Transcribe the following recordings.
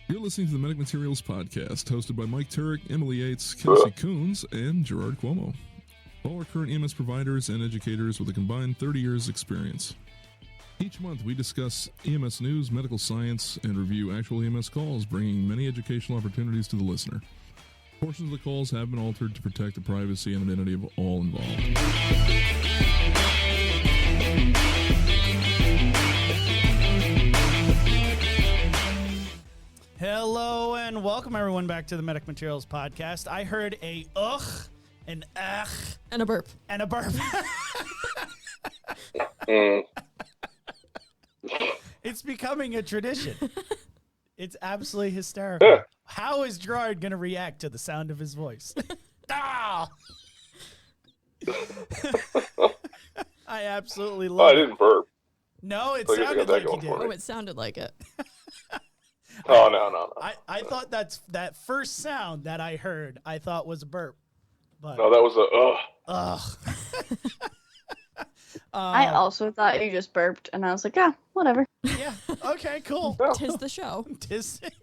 You're listening to the Medic Materials Podcast, hosted by Mike Turek, Emily Yates, Kelsey Coons, and Gerard Cuomo. All are current EMS providers and educators with a combined 30 years experience. Each month we discuss EMS news, medical science, and review actual EMS calls, bringing many educational opportunities to the listener. Portions of the calls have been altered to protect the privacy and identity of all involved. Hello and welcome everyone back to the Medic Materials Podcast. I heard a ugh, an ugh, and a burp. And a burp. It's becoming a tradition. It's absolutely hysterical. Yeah. How is Gerard going to react to the sound of his voice? Ah! I absolutely love I it. didn't burp. No, it So I guess I sounded got that like you going did. for me. Oh, it sounded like it. Oh, no. I thought that first sound that I heard, I thought was a burp. But No, that was a ugh. I also thought you just burped, and I was like, yeah, whatever. Yeah. Okay, cool. Tis the show.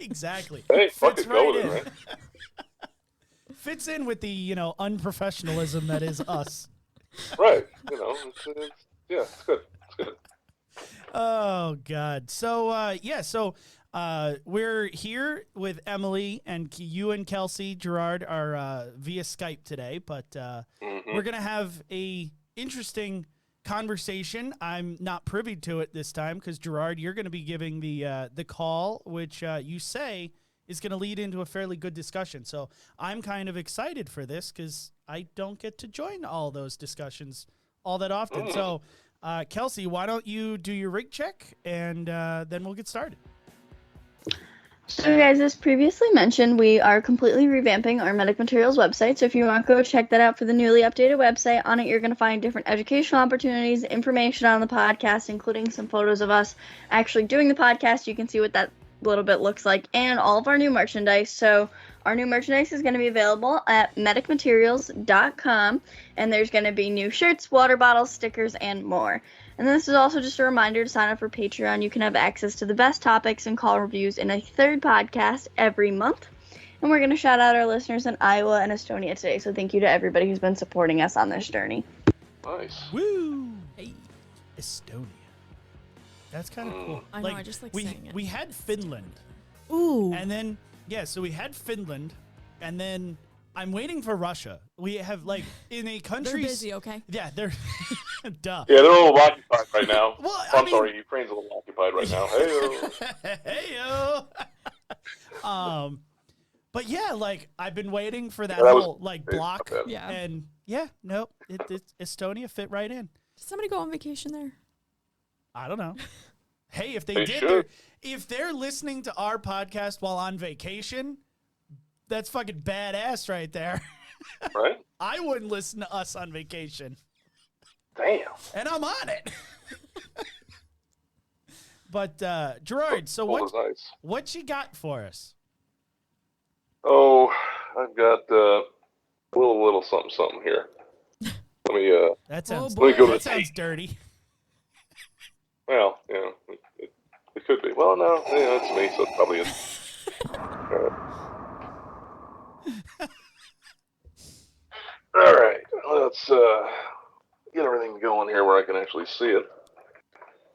Exactly. Hey, fuck Fits it, go right with in. it, right? Fits in with the, unprofessionalism that is us. Right. It's good. It's good. Oh, God. So, we're here with Emily, and you and Kelsey, Gerard, are via Skype today, but we're going to have a interesting conversation. I'm not privy to it this time because, Gerard, you're going to be giving the call, which you say is going to lead into a fairly good discussion. So I'm kind of excited for this because I don't get to join all those discussions all that often. So, Kelsey, why don't you do your rig check, and then we'll get started. So, guys, as previously mentioned, we are completely revamping our Medic Materials website. So if you want to go check that out for the newly updated website, on it you're going to find different educational opportunities, information on the podcast, including some photos of us actually doing the podcast. You can see what that little bit looks like, and all of our new merchandise. So our new merchandise is going to be available at medicmaterials.com, and there's going to be new shirts, water bottles, stickers, and more. And this is also just a reminder to sign up for Patreon. You can have access to the best topics and call reviews in a third podcast every month. And we're going to shout out our listeners in Iowa and Estonia today. So thank you to everybody who's been supporting us on this journey. Nice. Woo! Hey, Estonia. That's kind of cool. I know, I just like saying it. We had Finland. Ooh. And then, so we had Finland, and then I'm waiting for Russia. We have, in a country... They're busy, okay? Yeah, they're... Duh. Yeah, they're a little occupied right now. Well, I'm sorry, Ukraine's a little occupied right now. Hey-o. But yeah, I've been waiting for that Yeah, that whole, was- block. okay. Yeah. And, nope, Estonia fit right in. Did somebody go on vacation there? I don't know. Hey, if They did, should. if they're listening to our podcast while on vacation, that's fucking badass right there. Right? I wouldn't listen to us on vacation, Damn. and I'm on it. But Gerard, so Cold as ice. what you got for us? Oh, I've got a little something here. Let me That sounds boy. Let me go to that the sounds tape. dirty. Well, it could be. Well, no, it's me, so it probably is. All right, let's get everything going here where I can actually see it.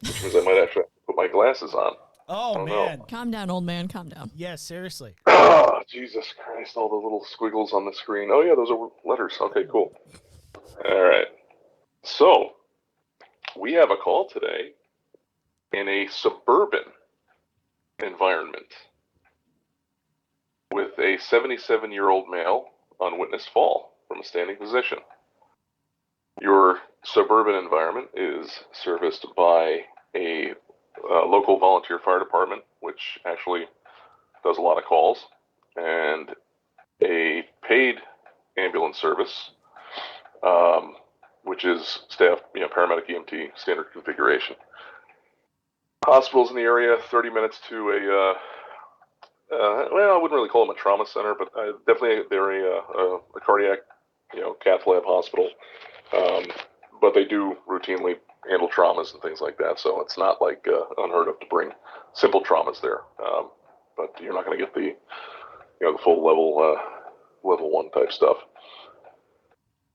Which means I might actually have to put my glasses on. Oh don't know. man. Calm down, old man. Calm down. Yeah, seriously. Oh, Jesus Christ, all the little squiggles on the screen. Oh, yeah, those are letters. Okay, cool. All right. So, we have a call today in a suburban environment with a 77-year-old male on witness fall from a standing position. Your suburban environment is serviced by a local volunteer fire department, which actually does a lot of calls, and a paid ambulance service, which is staff, paramedic EMT standard configuration. Hospitals in the area, 30 minutes to well, I wouldn't really call them a trauma center, but definitely they're a cardiac, cath lab hospital. But they do routinely handle traumas and things like that, so it's not like unheard of to bring simple traumas there. But you're not going to get the full level 1 type stuff.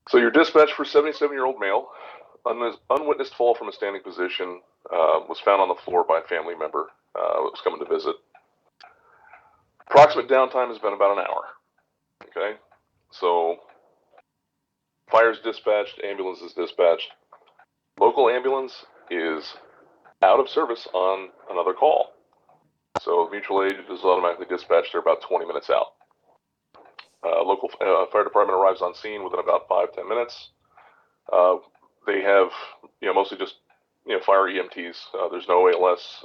So you're dispatched for 77-year-old male. Unwitnessed fall from a standing position, was found on the floor by a family member who was coming to visit. Approximate downtime has been about an hour. Okay, so fire's dispatched, ambulance is dispatched. Local ambulance is out of service on another call. So mutual aid is automatically dispatched. They're about 20 minutes out. Local fire department arrives on scene within about 5-10 minutes. They have, mostly just, fire EMTs. There's no ALS.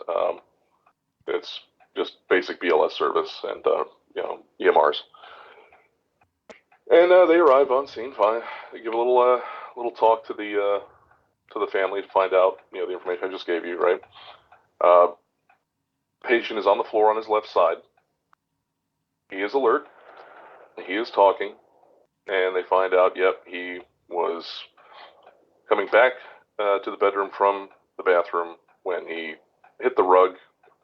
It's just basic BLS service and, EMRs. And they arrive on scene. Fine. They give a little talk to the family to find out, the information I just gave you, right? Patient is on the floor on his left side. He is alert. He is talking, and they find out, he was coming back to the bedroom from the bathroom when he hit the rug,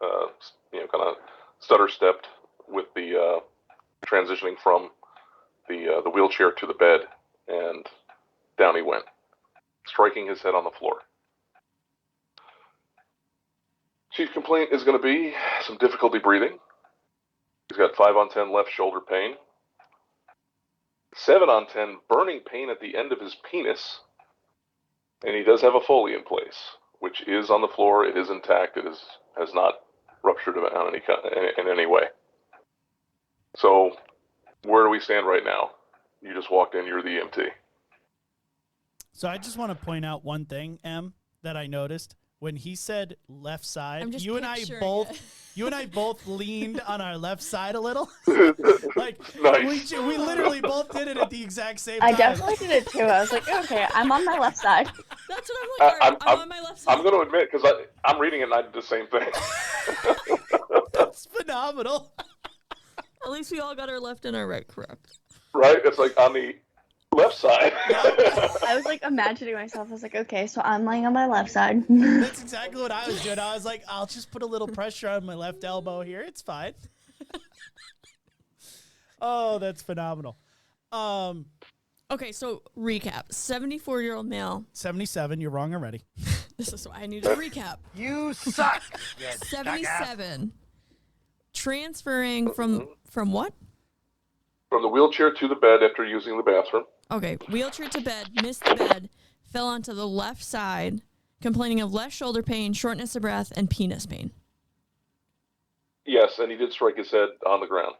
kind of stutter stepped with the transitioning from the wheelchair to the bed, and down he went, striking his head on the floor. Chief complaint is going to be some difficulty breathing. He's got 5 on 10 left shoulder pain. 7 on 10 burning pain at the end of his penis, and he does have a Foley in place, which is on the floor. It is intact. It has not ruptured in any way. So where do we stand right now? You just walked in. You're the EMT. So I just want to point out one thing, Em, that I noticed. When he said left side, you and I both leaned on our left side a little. Like nice. we literally both did it at the exact same time. I definitely did it too. I was like, okay, I'm on my left side. That's what I'm like. I'm on my left side. I'm going to admit, because I'm reading it and I did the same thing. That's phenomenal. At least we all got our left and our right correct. Right? It's like on the left side. I was like imagining myself. I was like, okay, so I'm laying on my left side. That's exactly what I was doing. I was like, I'll just put a little pressure on my left elbow here. It's fine. Oh, that's phenomenal. Okay, so recap. 74-year-old male. 77. You're wrong already. This is why I need to recap. You suck. 77. Transferring from what? From the wheelchair to the bed after using the bathroom. Okay, wheelchair to bed, missed the bed, fell onto the left side, complaining of left shoulder pain, shortness of breath, and penis pain. Yes, and he did strike his head on the ground.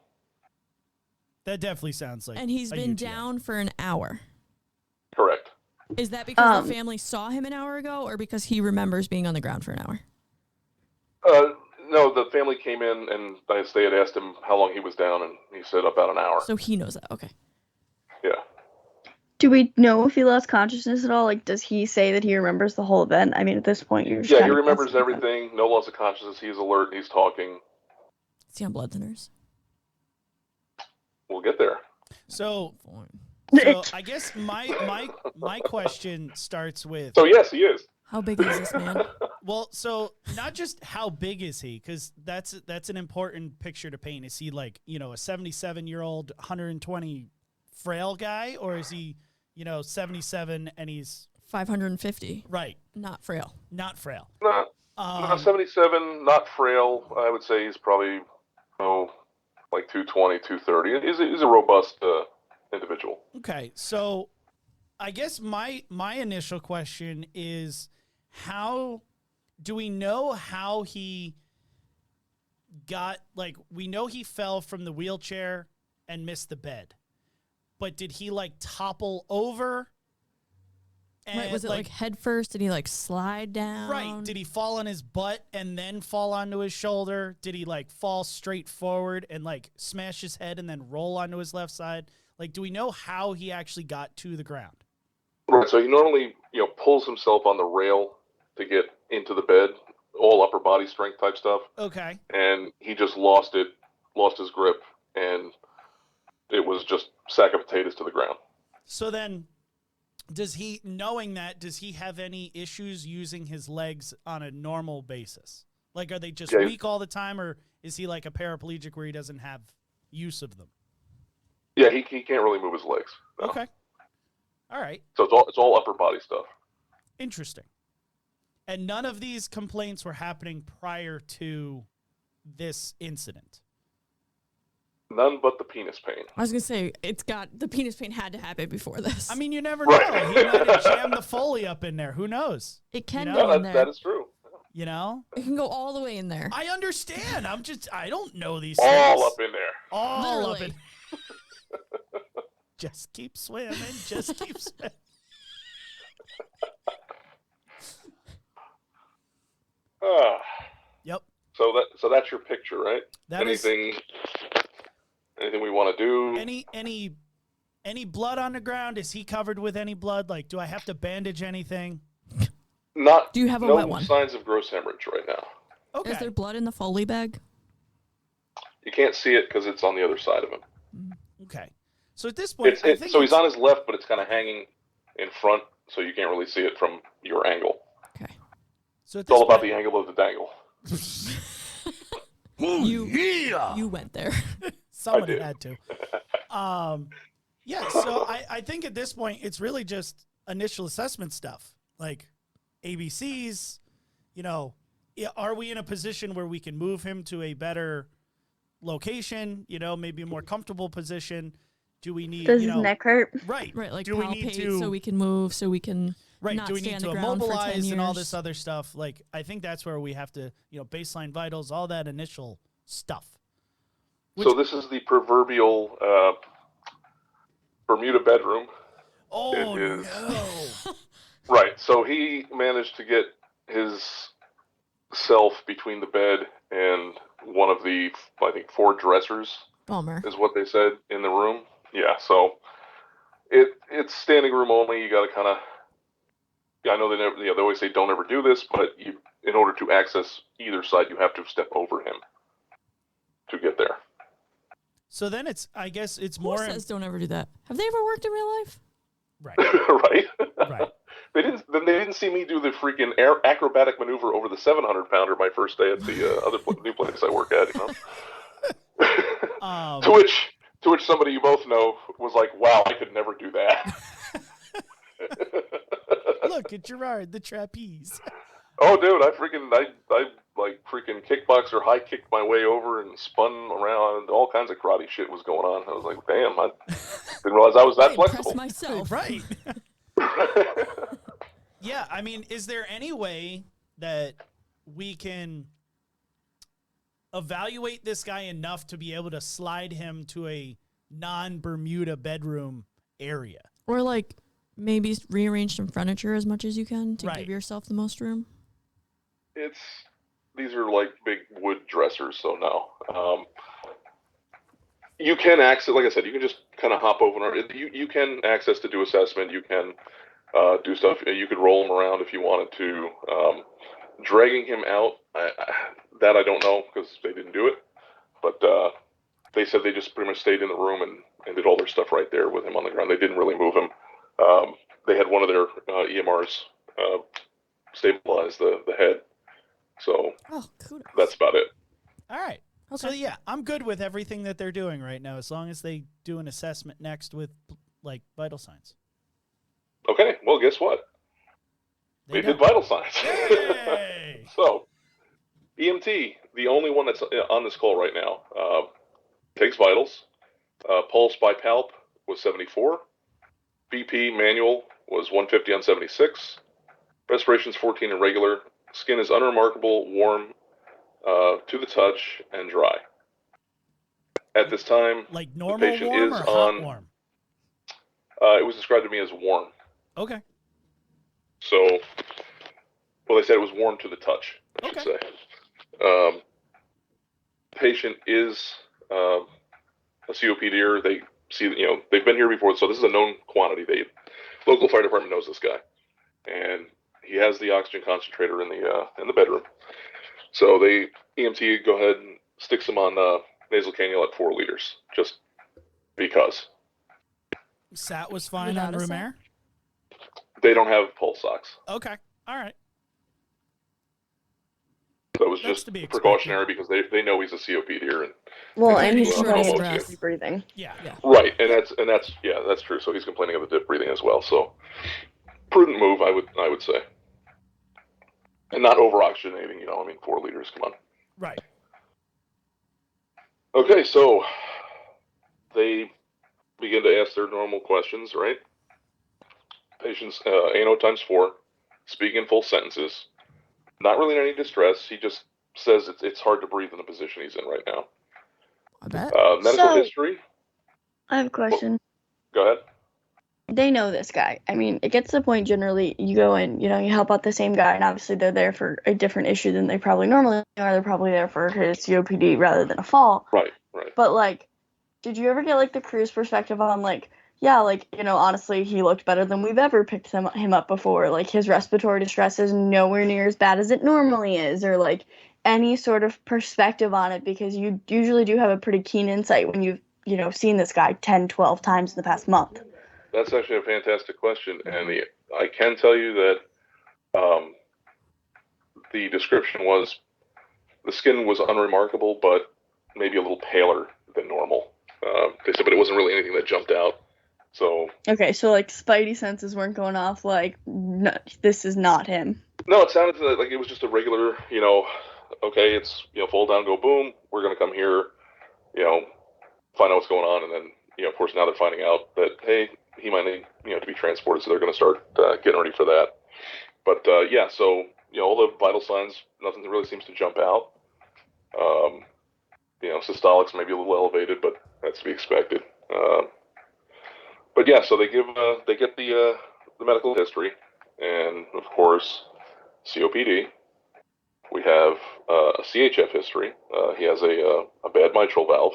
That definitely sounds like. And he's been UTI. down for an hour. Correct. Is that because the family saw him an hour ago, or because he remembers being on the ground for an hour? No, the family came in and they had asked him how long he was down, and he said about an hour. So he knows that. Okay. Yeah. Do we know if he lost consciousness at all? Like, does he say that he remembers the whole event? I mean, at this point, you're just Yeah, he kind of remembers guessing. everything. No loss of consciousness. He's alert. He's talking. Is he on blood thinners? We'll get there. So I guess my question starts with. So yes, he is. How big is this man? Well, so not just how big is he, because that's an important picture to paint. Is he like, a 77-year-old, 120 frail guy, or is he, 77 and he's 550. right? Not frail. Not frail. Not 77, not frail. I would say he's probably, like 220, 230. He's a robust individual. Okay, so I guess my initial question is, how do we know how he got, like, we know he fell from the wheelchair and missed the bed, but did he like topple over? And Right, was it like head first? Did he like slide down? Right. Did he fall on his butt and then fall onto his shoulder? Did he like fall straight forward and like smash his head and then roll onto his left side? Like, do we know how he actually got to the ground? Right. So he normally, pulls himself on the rail to get into the bed, all upper body strength type stuff. Okay. And he just lost it lost his grip, and it was just sack of potatoes to the ground. So then, does he have any issues using his legs on a normal basis? Like, are they just weak all the time, or is he like a paraplegic where he doesn't have use of them? Yeah, he can't really move his legs. No. Okay. All right. So it's all upper body stuff. Interesting. And none of these complaints were happening prior to this incident. None but the penis pain. I was going to say, the penis pain had to happen before this. I mean, you never know. He might have jammed the Foley up in there. Who knows? It can go in there. That is true. You know? It can go all the way in there. I understand. I don't know these all things. Up in there. All Literally. up in Just keep swimming. Just keep swimming. Yep. So that's your picture, right? Anything we want to do? Any blood on the ground? Is he covered with any blood? Like, do I have to bandage anything? Do you have a wet one? No signs of gross hemorrhage right now. Okay. Is there blood in the Foley bag? You can't see it because it's on the other side of him. Okay. So at this point, so he's on his left, but it's kind of hanging in front, so you can't really see it from your angle. Okay. So it's all about the angle of the dangle. You went there. Someone had to. Yeah, so I think at this point, it's really just initial assessment stuff. Like ABCs, are we in a position where we can move him to a better location, maybe a more comfortable position? Do we need, Does his neck hurt? Right. Like do we need palpate so we can move, so we can not do we stay need on to the ground for 10 immobilize years? and all this other stuff? Like, I think that's where we have to, baseline vitals, all that initial stuff. So this is the proverbial Bermuda bedroom. Oh, no. Right. So he managed to get his self between the bed and one of the, I think, 4 dressers. Bummer. Is what they said in the room. Yeah. So it's standing room only. You got to kind of. Yeah, I know they always say don't ever do this, but in order to access either side, you have to step over him to get there. So then I guess it's Who more. says don't ever do that? Have they ever worked in real life? Right. Right. Right. They didn't see me do the freaking acrobatic maneuver over the 700-pounder my first day at the other new place I work at. To which somebody you both know was like, "Wow, I could never do that." Look at Gerard, the trapeze. Oh, dude, I like freaking kickboxer high kicked my way over and spun around. All kinds of karate shit was going on. I was like, damn, I didn't realize I was that flexible. Myself. Right. Yeah, I mean, is there any way that we can evaluate this guy enough to be able to slide him to a non-Bermuda bedroom area? Or like maybe rearrange some furniture as much as you can to Right. give yourself the most room? These are like big wood dressers, so no. You can access, like I said, you can just kind of hop over. You can access to do assessment. You can do stuff. You could roll him around if you wanted to. Dragging him out, that I don't know because they didn't do it. But they said they just pretty much stayed in the room and did all their stuff right there with him on the ground. They didn't really move him. They had one of their EMRs stabilize the head. So that's about it. All right. Okay. So, yeah, I'm good with everything that they're doing right now as long as they do an assessment next with, like, vital signs. Okay. Well, guess what? They did vital signs. Yay! So, EMT, the only one that's on this call right now, takes vitals. Pulse by palp was 74. BP manual was 150 on 76. Respiration's 14 irregular. Skin is unremarkable, warm to the touch, and dry. At this time, like normal the patient warm is or hot on. Warm? It was described to me as warm. Okay. So, well, they said it was warm to the touch, I should say. Patient is a COPDer. They see, they've been here before, so this is a known quantity. Local fire department knows this guy, and he has the oxygen concentrator in the bedroom. So they EMT go ahead and sticks him on nasal cannula at 4 liters, just because. Sat was fine Without on a room sat? air? They don't have pulse ox. Okay. All right. So it was That's just to be precautionary because they know he's a COPD here. And Well, Okay, and he's he's shortness complaining of of breath. deep breathing. Yeah. right, and that's true. So he's complaining of the dip breathing as well. So prudent move, I would say, and not over oxygenating. 4 liters. Come on. Right. Okay, so they begin to ask their normal questions, right? Patient's ANO times 4, speaking in full sentences, not really in any distress. He just says it's hard to breathe in the position he's in right now. I bet. Medical history. I have a question. Go ahead. They know this guy. I mean, it gets to the point generally you go in, you help out the same guy, and obviously they're there for a different issue than they probably normally are. They're probably there for his COPD rather than a fall. Right. But, did you ever get, the crew's perspective on, honestly, he looked better than we've ever picked him up before. His respiratory distress is nowhere near as bad as it normally is, or, any sort of perspective on it, because you usually do have a pretty keen insight when you've, seen this guy 10, 12 times in the past month. That's actually a fantastic question, and I can tell you that the description was the skin was unremarkable, but maybe a little paler than normal. They said, but it wasn't really anything that jumped out. So okay, so spidey senses weren't going off. No, this is not him. No, it sounded like it was just a regular, okay, it's fall down, go boom. We're gonna come here, find out what's going on, and then of course now they're finding out that hey, he might need to be transported, so they're gonna start getting ready for that. But so all the vital signs, nothing really seems to jump out. Systolics may be a little elevated, but that's to be expected. But so they get the medical history, and of course COPD. We have a CHF history. He has a bad mitral valve.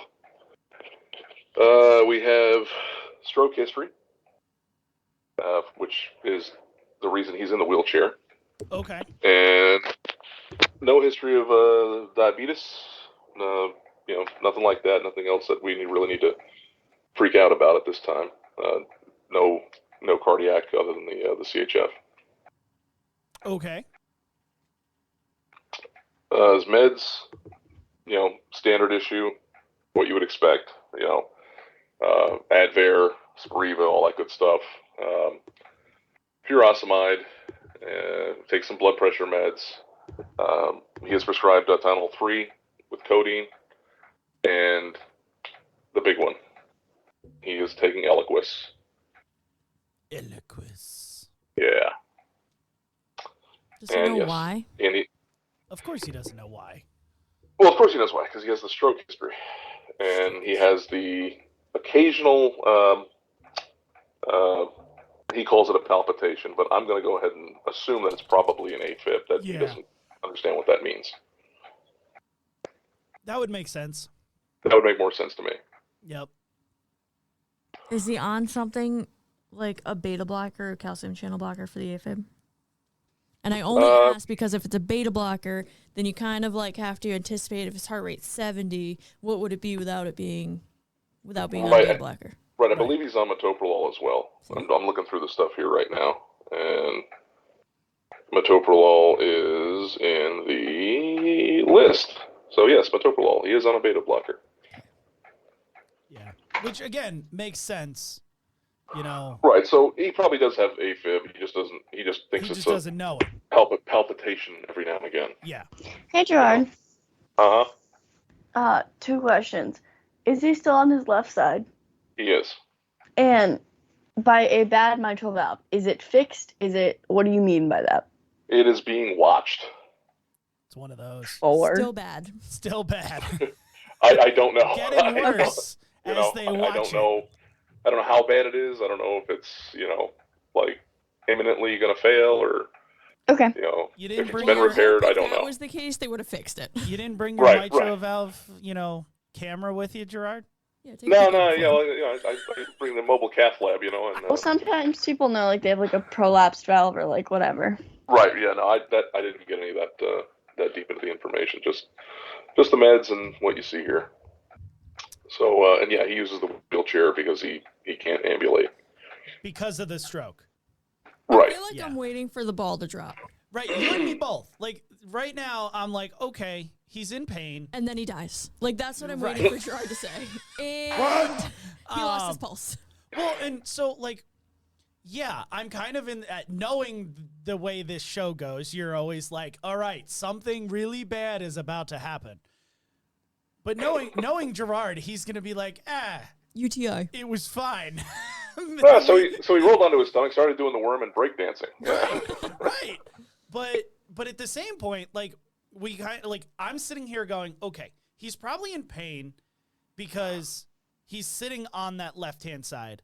We have stroke history, which is the reason he's in the wheelchair. Okay. And no history of diabetes. Nothing like that. Nothing else that we really need to freak out about at this time. No cardiac other than the CHF. Okay. His meds, standard issue, what you would expect. Advair, Spiriva, all that good stuff. Furosemide, take some blood pressure meds. He is prescribed Tylenol 3 with codeine, and the big one, he is taking Eliquis. Eliquis. Yeah. Does he know why? And Of course he doesn't know why. well, of course he knows why, because he has the stroke history, and he has the occasional. He calls it a palpitation, but I'm going to go ahead and assume that it's probably an AFib. That he doesn't understand what that means. That would make sense. That would make more sense to me. Yep. Is he on something like a beta blocker or calcium channel blocker for the AFib? And I only ask because if it's a beta blocker, then you kind of have to anticipate if his heart rate's 70, what would it be without being on beta blocker? Right, I believe he's on metoprolol as well. I'm looking through the stuff here right now, and metoprolol is in the list. So yes, metoprolol. He is on a beta blocker. Yeah. Which again makes sense. Right. So he probably does have AFib. He just doesn't. He just thinks he it's just doesn't know it. Palpitation every now and again. Yeah. Hey, Gerard. Uh-huh. 2 questions. Is he still on his left side? He is. And by a bad mitral valve, is it fixed? What do you mean by that? It is being watched. It's one of those. Forward. Still bad. Still bad. I don't know. Getting worse as they watch I don't know. I don't know how bad it is. I don't know if it's imminently going to fail or okay. You didn't if bring it's been repaired. I don't If know. that was the case, they would have fixed it. You didn't bring your mitral valve, camera with you, Gerard? Yeah, I bring the mobile cath lab, and Well, sometimes people know they have a prolapsed valve or whatever. right. Yeah. No, I didn't get any of that deep into the information. Just the meds and what you see here. So, and yeah, he uses the wheelchair because he can't ambulate. Because of the stroke. Right. I feel like I'm waiting for the ball to drop. Right, you and me both. Like, right now, I'm like, okay, he's in pain. And then he dies. Like, that's what I'm waiting for Gerard to say. And he lost his pulse. Well, and so, like, yeah, I'm kind of knowing the way this show goes, you're always like, all right, something really bad is about to happen. But knowing Gerard, he's going to be like, UTI. it was fine. Yeah, so he rolled onto his stomach, started doing the worm and breakdancing. Right. But at the same point, like, I'm sitting here going, okay, he's probably in pain because he's sitting on that left-hand side,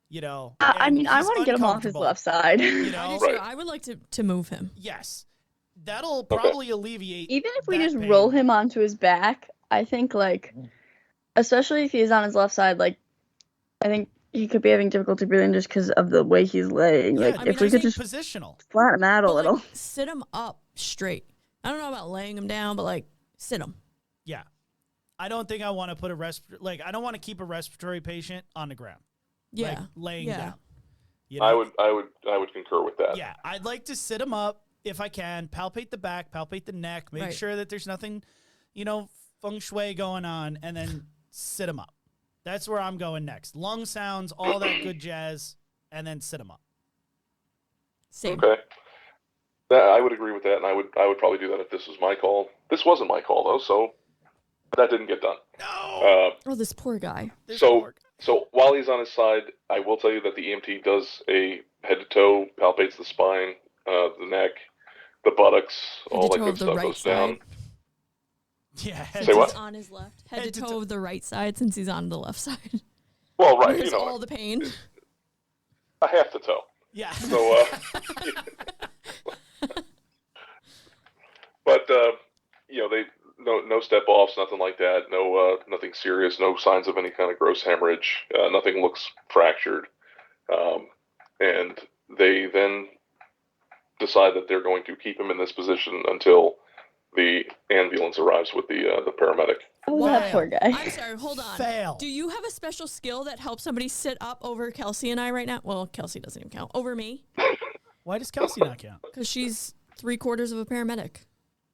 you know. I mean, I want to get him off his left side. You know? Right. I would like to move him. Yes. That'll probably alleviate. Even if we just pain. roll him onto his back, I think, like, especially if he's on his left side, like, I think he could be having difficulty breathing just because of the way he's laying. Yeah, Like, if we could just positional. flatten him out a But, like, little. sit him up straight. I don't know about laying him down, but, like, sit him. Yeah. I don't think I want to put I don't want to keep a respiratory patient on the ground. Yeah. Like, laying Yeah. down. You know? I would concur with that. Yeah, I'd like to sit him up if I can, palpate the back, palpate the neck, make Right. sure that there's nothing, feng shui going on, and then sit him up. That's where I'm going next. Lung sounds, all that good jazz, and then sit him up. Same. Okay. I would agree with that, and I would probably do that if this was my call. This wasn't my call though, so that didn't get done. No. Oh, this poor guy. So while he's on his side, I will tell you that the EMT does a head to toe, palpates the spine, the neck, the buttocks, all that good stuff goes down. Yeah. Say what? On his left. Head to toe of the right side since he's on the left side. Well, right, There's all the pain. I have to toe. Yeah. So, but they no step offs, nothing like that. No, nothing serious. No signs of any kind of gross hemorrhage. Nothing looks fractured. And they then decide that they're going to keep him in this position until the ambulance arrives with the paramedic. Oh, that poor guy. I'm sorry, hold on. Fail. Do you have a special skill that helps somebody sit up over Kelsey and I right now? Well, Kelsey doesn't even count. Over me? Why does Kelsey not count? Because she's 3/4 of a paramedic.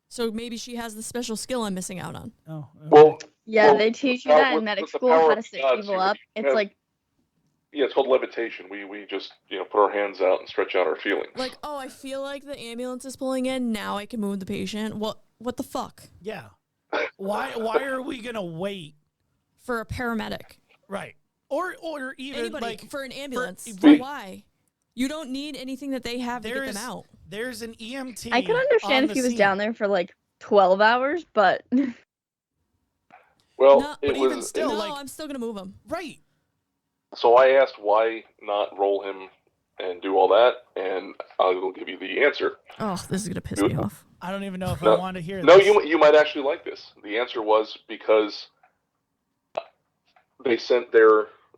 So maybe she has the special skill I'm missing out on. Oh. Okay. Well, Yeah, they teach you that in with medic the school, power how of to sit God, people so up. you It's have- like, yeah, it's called levitation. We just put our hands out and stretch out our feelings. Like, oh, I feel like the ambulance is pulling in. Now I can move the patient. What the fuck? Yeah. Why are we going to wait? For a paramedic. Right. Or even Anybody. like For an ambulance. right. Why? You don't need anything that they have to get them out. There's an EMT. I could understand on if the he was scene. down there for like 12 hours, but Well, No, it but even was. still, No, like- I'm still going to move him. Right. So I asked why not roll him and do all that, and I will give you the answer. Oh, this is going to piss me off. I don't even know if No. I want to hear No, this. you might actually like this. The answer was because they sent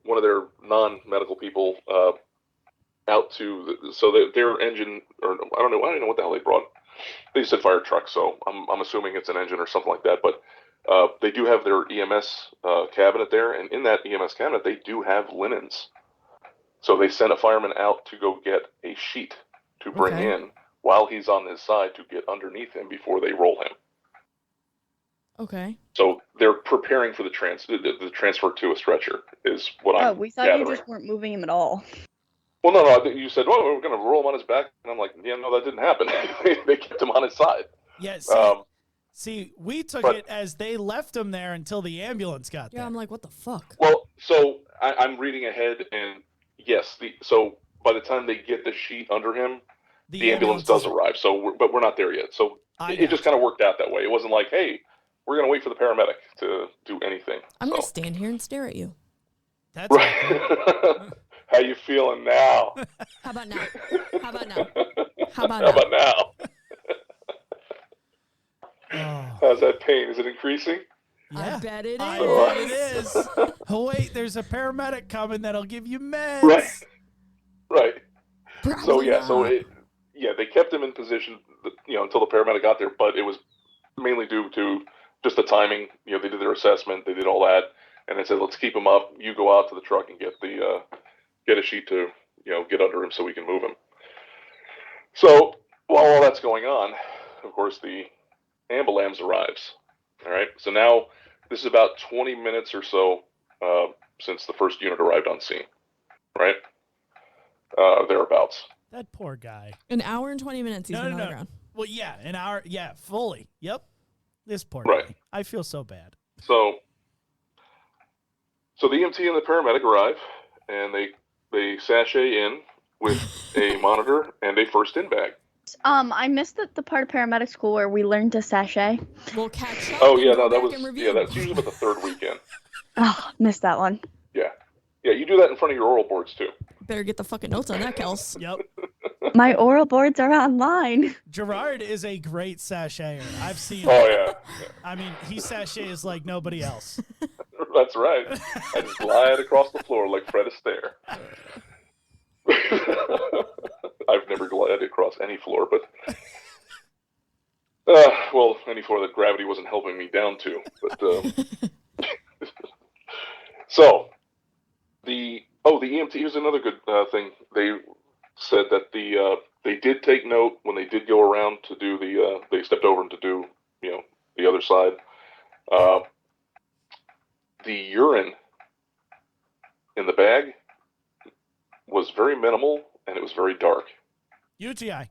one of their non-medical people out to their engine, or I don't know what the hell they brought. They said fire truck, so I'm assuming it's an engine or something like that. But they do have their EMS cabinet there, and in that EMS cabinet they do have linens. So they sent a fireman out to go get a sheet to bring in while he's on his side to get underneath him before they roll him. Okay. So they're preparing for the transfer to a stretcher is what I'm we thought gathering. you just weren't moving him at all. Well, no, you said, well, we're going to roll him on his back. And I'm like, yeah, no, that didn't happen. They kept him on his side. Yeah, see, we took it as they left him there until the ambulance got there. Yeah, I'm like, what the fuck? Well, so I'm reading ahead, and yes, so by the time they get the sheet under him, the ambulance does arrive. So, but we're not there yet. So it just kind of worked out that way. It wasn't like, hey, we're going to wait for the paramedic to do anything. I'm going to stand here and stare at you. That's right. How you feeling now? How about now? How about now? How about now? Oh. How's that pain? Is it increasing? Yeah. I bet it is. I bet it is. Oh, wait, there's a paramedic coming that'll give you meds. Right. Probably They kept him in position, until the paramedic got there, but it was mainly due to just the timing. They did their assessment, they did all that. And I said, let's keep him up. You go out to the truck and get a sheet to, get under him so we can move him. So while all that's going on, of course, the ambulance arrives. All right. So now this is about 20 minutes or so since the first unit arrived on scene. Right. Thereabouts. That poor guy. An hour and 20 minutes he's been on the ground. Well, yeah, an hour. Yeah, fully. Yep. This poor Right. guy. I feel so bad. So the EMT and the paramedic arrive, and they sashay in with a monitor and a first in bag. I missed the part of paramedic school where we learned to sashay. We'll catch up. Oh yeah, and go no, that back was and review. that's usually about the third weekend. Oh, missed that one. Yeah, you do that in front of your oral boards too. Better get the fucking notes on that, Kels. Yep. My oral boards are online. Gerard is a great sashayer. I've seen Oh him. yeah, I mean, he sashays like nobody else. that's right. I just glide across the floor like Fred Astaire. I've never glided across any floor, but any floor that gravity wasn't helping me down to. But so the EMT. Here's another good thing. They said that they did take note when they did go around to do they stepped over to do the other side. The urine in the bag was very minimal and it was very dark. UTI.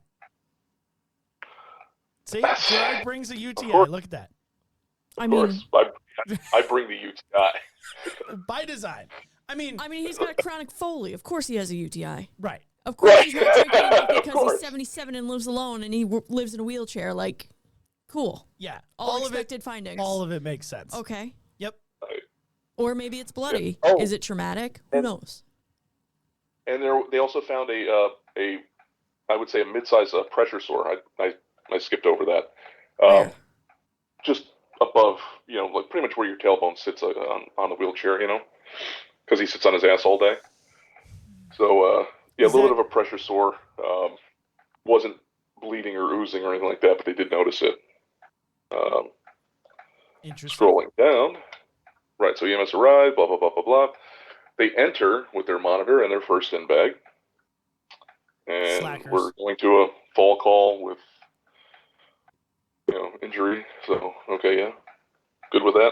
See, Gerard brings a UTI. Look at that. I Of mean, course, I bring the UTI. By design. I mean, he's got chronic Foley. Of course he has a UTI. right. Of course Right. he's not drinking enough Of because course. he's 77 and lives alone and he lives in a wheelchair. Like, cool. Yeah. All of expected findings. All of it makes sense. Okay. Yep. Or maybe it's bloody. Yeah. Oh. Is it traumatic? Who knows? And they also found I would say a mid-size pressure sore. I skipped over that. Where? Just above, like pretty much where your tailbone sits on the wheelchair, because he sits on his ass all day. So, a little bit of a pressure sore. Wasn't bleeding or oozing or anything like that, but they did notice it. Interesting. Scrolling down. Right, so EMS arrived, blah, blah, blah, blah, blah. They enter with their monitor and their first in bag. And Slackers. we're going to a fall call with, injury. So, okay, yeah. Good with that?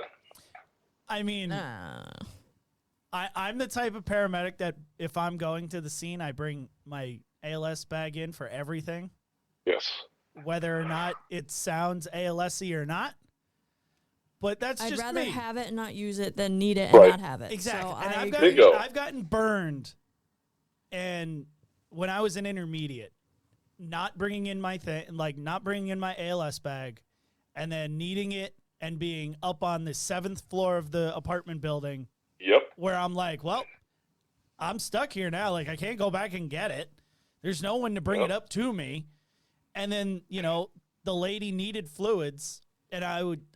I mean, Nah. I'm the type of paramedic that if I'm going to the scene, I bring my ALS bag in for everything, Yes. whether or not it sounds ALS-y or not. But that's I'd just rather me. have it and not use it than need it and Right. not have it. Exactly. So And I I've agree. Bingo. gotten burned. And when I was an intermediate, not bringing in my not bringing in my ALS bag, and then needing it and being up on the 7th floor of the apartment building, Yep. where I'm like, well, I'm stuck here now. Like, I can't go back and get it. There's no one to bring it up to me. And then, the lady needed fluids, and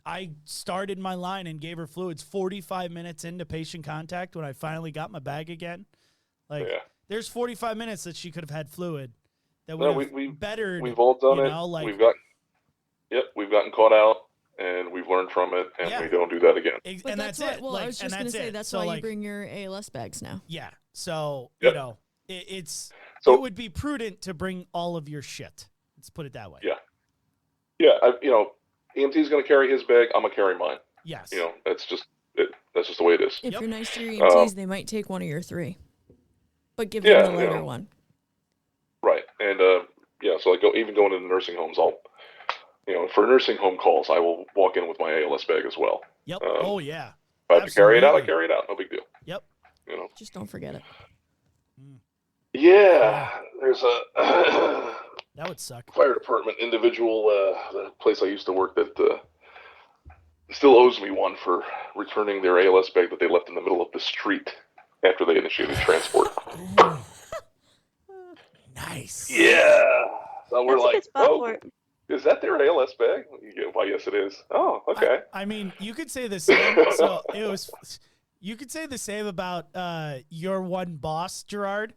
I started my line and gave her fluids 45 minutes into patient contact when I finally got my bag again. Like, Yeah. there's 45 minutes that she could have had fluid that No, would have we- bettered. We've all done it. Like, We've gotten caught out, and we've learned from it, and Yeah. we don't do that again. But and that's that's why, it. well, Like, I was and just going to say, it. that's So, why like, you bring your ALS bags now. Yeah. So, Yep. it's So- it would be prudent to bring all of your shit. Let's put it that way. Yeah. Yeah, EMT's going to carry his bag. I'm going to carry mine. Yes. That's just it. That's just the way it is. If Yep. you're nice to your EMTs, they might take one of your 3. But give them Yeah, the lighter one. Right. And, so even going into nursing homes, I'll, for nursing home calls, I will walk in with my ALS bag as well. Yep. Um, Oh yeah. If I have to carry it out, I Absolutely. carry it out. No big deal. Yep. Just don't forget it. Yeah, there's a That would suck. fire department individual, the place I used to work that still owes me one for returning their ALS bag that they left in the middle of the street after they initiated transport. Nice. Yeah. So we're That's a like, good spot oh, for it. is that their ALS bag? Yeah, why, yes, it is. Oh, okay. I mean, you could say the same. So you could say the same about your one boss, Gerard.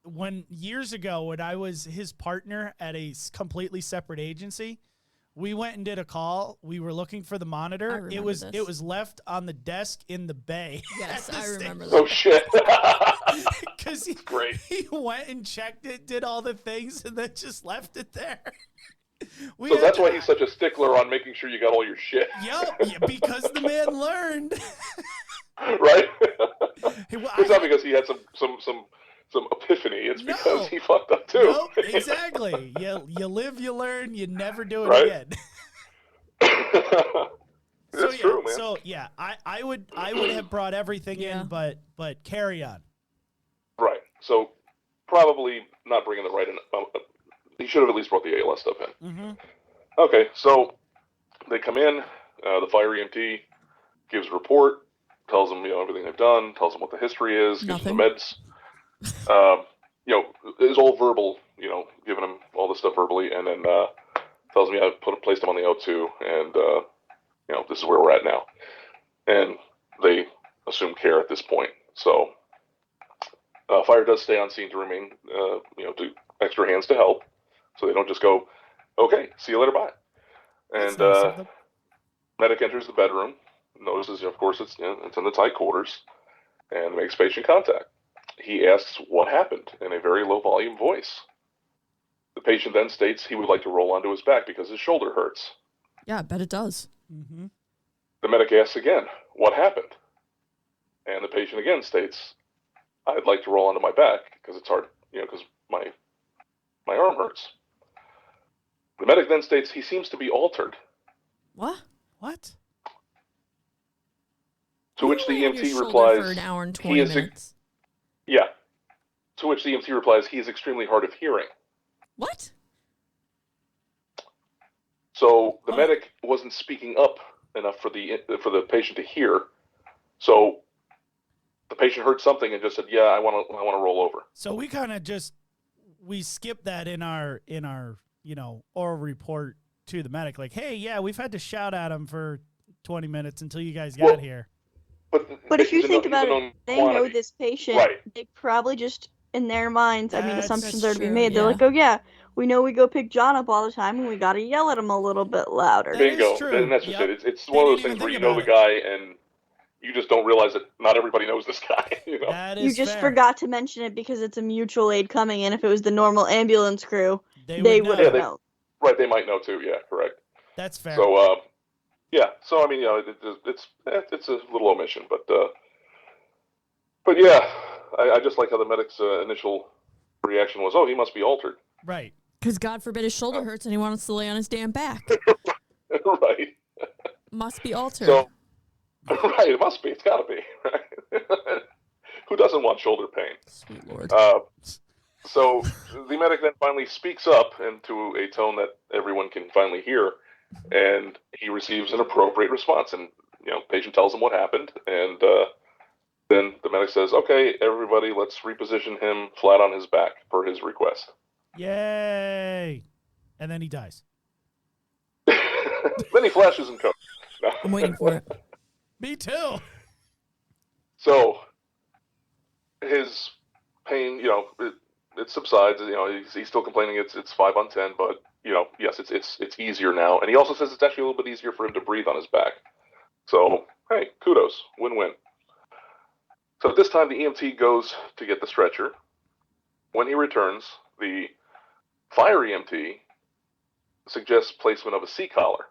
When years ago, when I was his partner at a completely separate agency, We went and did a call. We were looking for the monitor. It was left on the desk in the bay. Yes, I remember that. Oh shit! Because he went and checked it, did all the things, and then just left it there. So that's why he's such a stickler on making sure you got all your shit. Yep, because the man learned. Right? It's not because he had some epiphany. It's because he fucked up too. Nope, exactly. You live, you learn, you never do it again. That's true, man. So yeah, I would have brought everything in, but carry on. Right. So probably not bringing the right in. He should have at least brought the ALS stuff in. Mm-hmm. Okay, so they come in. The fire EMT gives a report, tells them everything they've done, tells them what the history is, gives them the meds. Is all verbal. Giving them all this stuff verbally, and then tells me I placed them on the O2, and this is where we're at now. And they assume care at this point. So fire does stay on scene to remain, do extra hands to help. So they don't just go, okay, see you later, bye. And medic enters the bedroom, notices, of course, it's in the tight quarters, and makes patient contact. He asks what happened in a very low volume voice. The patient then states he would like to roll onto his back because his shoulder hurts. Yeah, I bet it does. Mm-hmm. The medic asks again, what happened? And the patient again states, I'd like to roll onto my back because it's hard, because my arm hurts. The medic then states he seems to be altered. What? To which the EMT replies, for an hour and 20 minutes. Yeah. To which the EMT replies, he is extremely hard of hearing. What? So the medic wasn't speaking up enough for the patient to hear. So the patient heard something and just said, "Yeah, I want to roll over." So we kind of we skipped that in our oral report to the medic, like, "Hey, yeah, we've had to shout at him for 20 minutes until you guys got here." But if you think about it, they know this patient. Right. They probably just, in their minds, assumptions are to be made. Yeah. They're like, oh, yeah, we know we go pick John up all the time, and we got to yell at him a little bit louder. Bingo. True. And that's just Yep. it. It's one of those things where you know the guy, and you just don't realize that not everybody knows this guy. That is You just fair. forgot to mention it because it's a mutual aid coming in. If it was the normal ambulance crew, they would have known. Right, they might know too. Yeah, correct. That's fair. So, So I mean, it's a little omission, but yeah, I just like how the medic's initial reaction was, "Oh, he must be altered." Right. Because God forbid his shoulder hurts and he wants to lay on his damn back. Right. Must be altered. So, right, it must be. It's got to be. Right? Who doesn't want shoulder pain? Sweet Lord. So the medic then finally speaks up into a tone that everyone can finally hear, and he receives an appropriate response. And patient tells him what happened, and then the medic says, "Okay, everybody, let's reposition him flat on his back per his request." Yay! And then he dies. Then he flashes and comes. No. I'm waiting for it. Me too. So his pain, it subsides. He's still complaining. It's 5 on 10, but yes, it's easier now. And he also says it's actually a little bit easier for him to breathe on his back. So hey, kudos, win-win. So at this time, the EMT goes to get the stretcher. When he returns, the fire EMT suggests placement of a C-collar,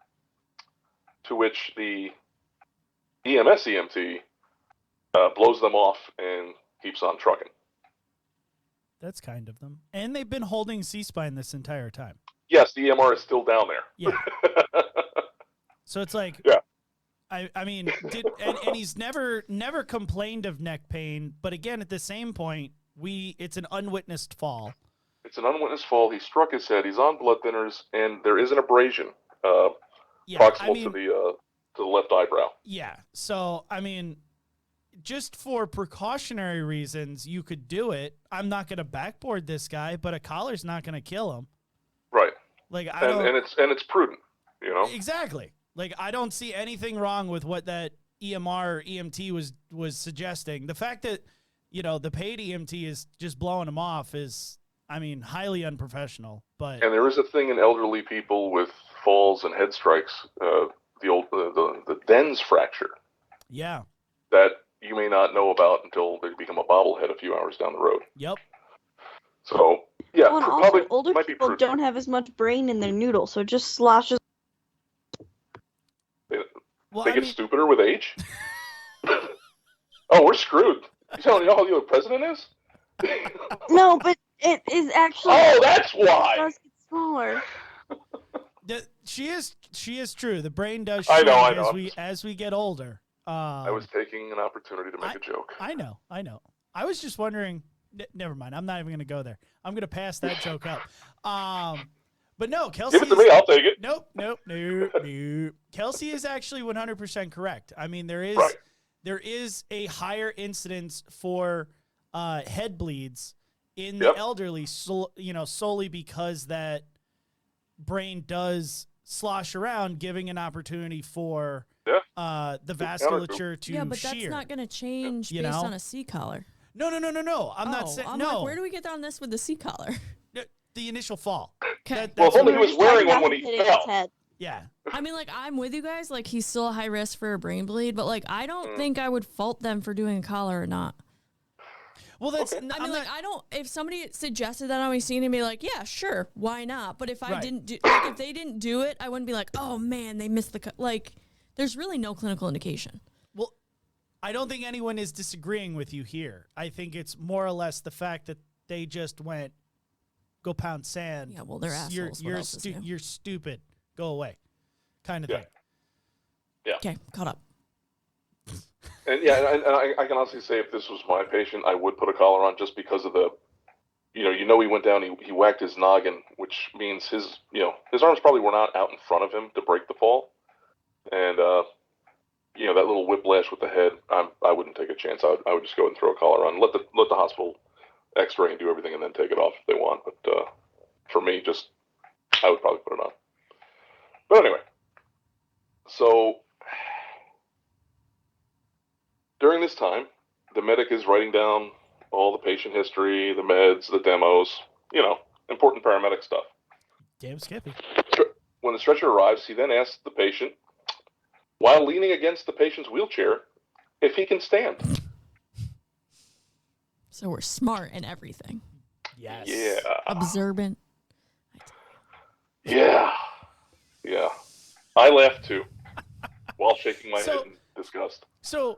to which the EMS EMT blows them off and keeps on trucking. That's kind of them. And they've been holding C-spine this entire time. Yes, the EMR is still down there. Yeah. So it's like, yeah. I mean, and he's never complained of neck pain, but again, at the same point, it's an unwitnessed fall. It's an unwitnessed fall. He struck his head. He's on blood thinners, and there is an abrasion proximal to the left eyebrow. Yeah. So I mean, just for precautionary reasons, you could do it. I'm not going to backboard this guy, but a collar's not going to kill him. Right. Like and it's prudent, Exactly. Like, I don't see anything wrong with what that EMR or EMT was suggesting. The fact that, the paid EMT is just blowing him off is, highly unprofessional. But and there is a thing in elderly people with falls and head strikes, the Dens fracture Yeah. that you may not know about until they become a bobblehead a few hours down the road. Yep. So, yeah, Well, and probably also, older might be people prudent. don't have as much brain in their noodle, so it just sloshes. Well, They get stupider with age? Oh, we're screwed. You telling me how the president is? No, but it is actually. Oh, that's It why. does get smaller. She is true. The brain does I shrink know. as we get older. I was taking an opportunity to make a joke. I know. I was just wondering. Never mind. I'm not even going to go there. I'm going to pass that joke up. But no, Kelsey. Give it to me. I'll take it. Nope. Kelsey is actually 100% correct. I mean, there is a higher incidence for head bleeds in the elderly, solely because that brain does slosh around, giving an opportunity for the vasculature to shear. Yeah, but that's not going to change based on a C-collar. No. I'm not saying no. Like, where do we get on this with the C-collar? The initial fall. Okay. Well, if only he was wearing one when he fell. Yeah. I mean, like, I'm with you guys. Like, he's still a high risk for a brain bleed, but, like, I don't think I would fault them for doing a collar or not. Well, that's. Okay. I mean, like, I don't. If somebody suggested that on my scene and be like, yeah, sure, why not? But if I didn't do, like, if they didn't do it, I wouldn't be like, oh man, they missed the like. There's really no clinical indication. Well, I don't think anyone is disagreeing with you here. I think it's more or less the fact that they just went, go pound sand. Yeah, well, they're assholes. You're stupid. Go away, kind of thing. Yeah. Okay, caught up. And I can honestly say if this was my patient, I would put a collar on just because of the, he went down, he whacked his noggin, which means his arms probably were not out in front of him to break the fall. And, that little whiplash with the head, I wouldn't take a chance. I would just go and throw a collar on, let the hospital x-ray and do everything and then take it off if they want. But for me, I would probably put it on. But anyway, so during this time, the medic is writing down all the patient history, the meds, the demos, important paramedic stuff. Damn Skippy. When the stretcher arrives, he then asks the patient, while leaning against the patient's wheelchair, if he can stand. So we're smart in everything. Yes. Yeah. Observant. Yeah. Yeah. I laughed too, while shaking my head in disgust. So,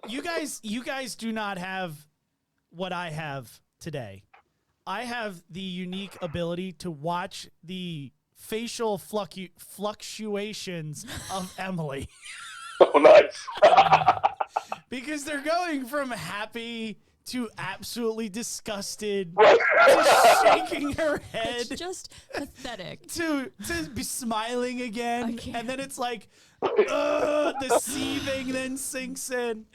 you guys do not have what I have today. I have the unique ability to watch the facial fluctuations of Emily. Oh, nice. Because they're going from happy to absolutely disgusted to shaking her head. It's just pathetic. To be smiling again. And then it's like, the seething then sinks in.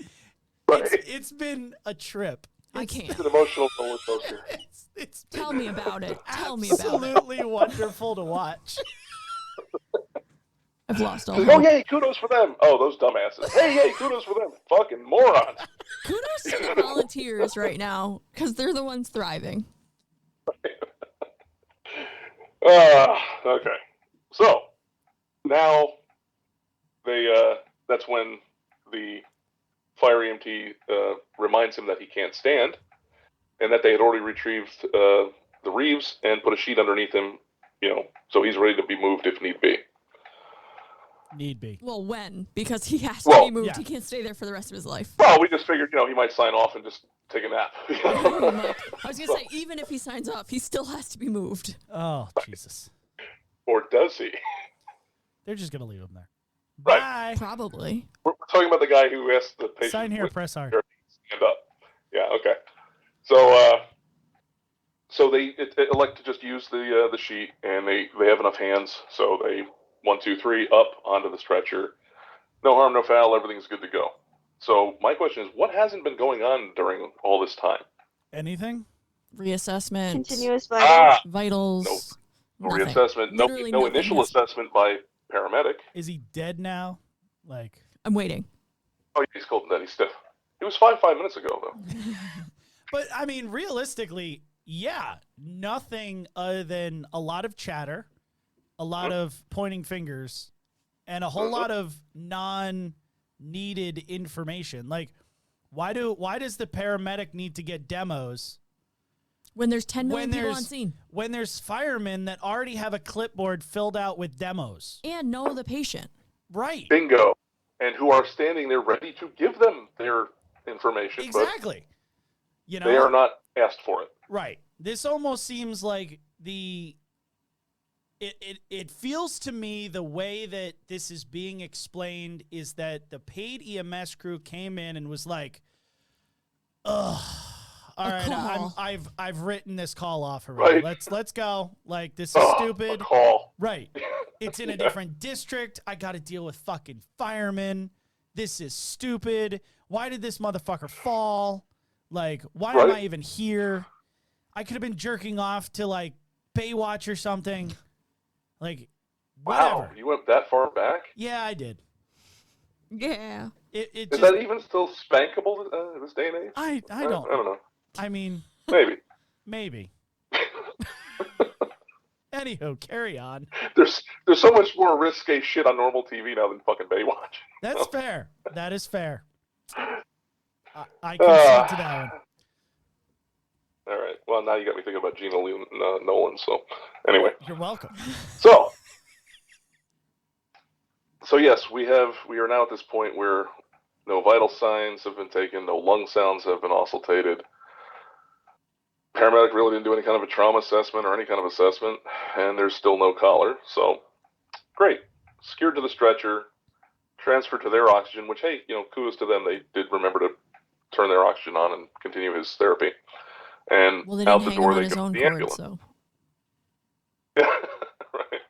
It's been a trip. I can't. It's an emotional roller coaster. Tell me about it. Tell me about it. Absolutely wonderful to watch. I've lost all Oh, hope. yay, kudos for them. Oh, those dumbasses. Hey, kudos for them. Fucking morons. Kudos to the volunteers right now, because they're the ones thriving. Okay. So, now, that's when the fire EMT reminds him that he can't stand, and that they had already retrieved the Reeves and put a sheet underneath him, so he's ready to be moved if need be. Need be. Well, when? Because he has to be moved. Yeah. He can't stay there for the rest of his life. Well, we just figured, he might sign off and just take a nap. I was going to say, even if he signs off, he still has to be moved. Oh, Jesus. Or does he? They're just going to leave him there. Right. Bye. Probably. We're talking about the guy who asked the patient. Sign here, press hard. Stand up. Yeah, okay. So they elect to just use the sheet, and they have enough hands, so they 1, 2, 3 up onto the stretcher. No harm, no foul. Everything's good to go. So my question is, what hasn't been going on during all this time? Anything? Reassessment. Continuous vitals. Vitals. No reassessment. No initial assessment by paramedic. Is he dead now? I'm waiting. Oh, he's cold and dead. He's stiff. He was 5 minutes ago, though. But, I mean, realistically, yeah, nothing other than a lot of chatter, a lot of pointing fingers and a whole lot of non-needed information. Like, why does the paramedic need to get demos when there's 10 million people on scene? When there's firemen that already have a clipboard filled out with demos. And know the patient. Right. Bingo. And who are standing there ready to give them their information. Exactly. You know, they are not asked for it. Right. This almost seems like it feels to me the way that this is being explained is that the paid EMS crew came in and was like, ugh, all right, I've written this call off already. Right. Let's go. Like, this is stupid. A call. Right. It's in a different district. I got to deal with fucking firemen. This is stupid. Why did this motherfucker fall? Like, why am I even here? I could have been jerking off to, like, Baywatch or something. Like, whatever. Wow, you went that far back? Yeah, I did. Yeah. Is that even still spankable this day and age? I don't know. I mean, maybe. Anywho, carry on. There's so much more risque shit on normal TV now than fucking Baywatch. That's fair. That is fair. I concede to that one. All right. Well, now you got me thinking about Gina Nolan. So, anyway. You're welcome. So yes, we are now at this point where no vital signs have been taken, no lung sounds have been auscultated. Paramedic really didn't do any kind of a trauma assessment or any kind of assessment, and there's still no collar. So, great. Secured to the stretcher, transferred to their oxygen, which, hey, kudos to them. They did remember to turn their oxygen on and continue his therapy. And well, they out didn't the hang door him on they his go own to the cord, ambulance. so. Yeah, right.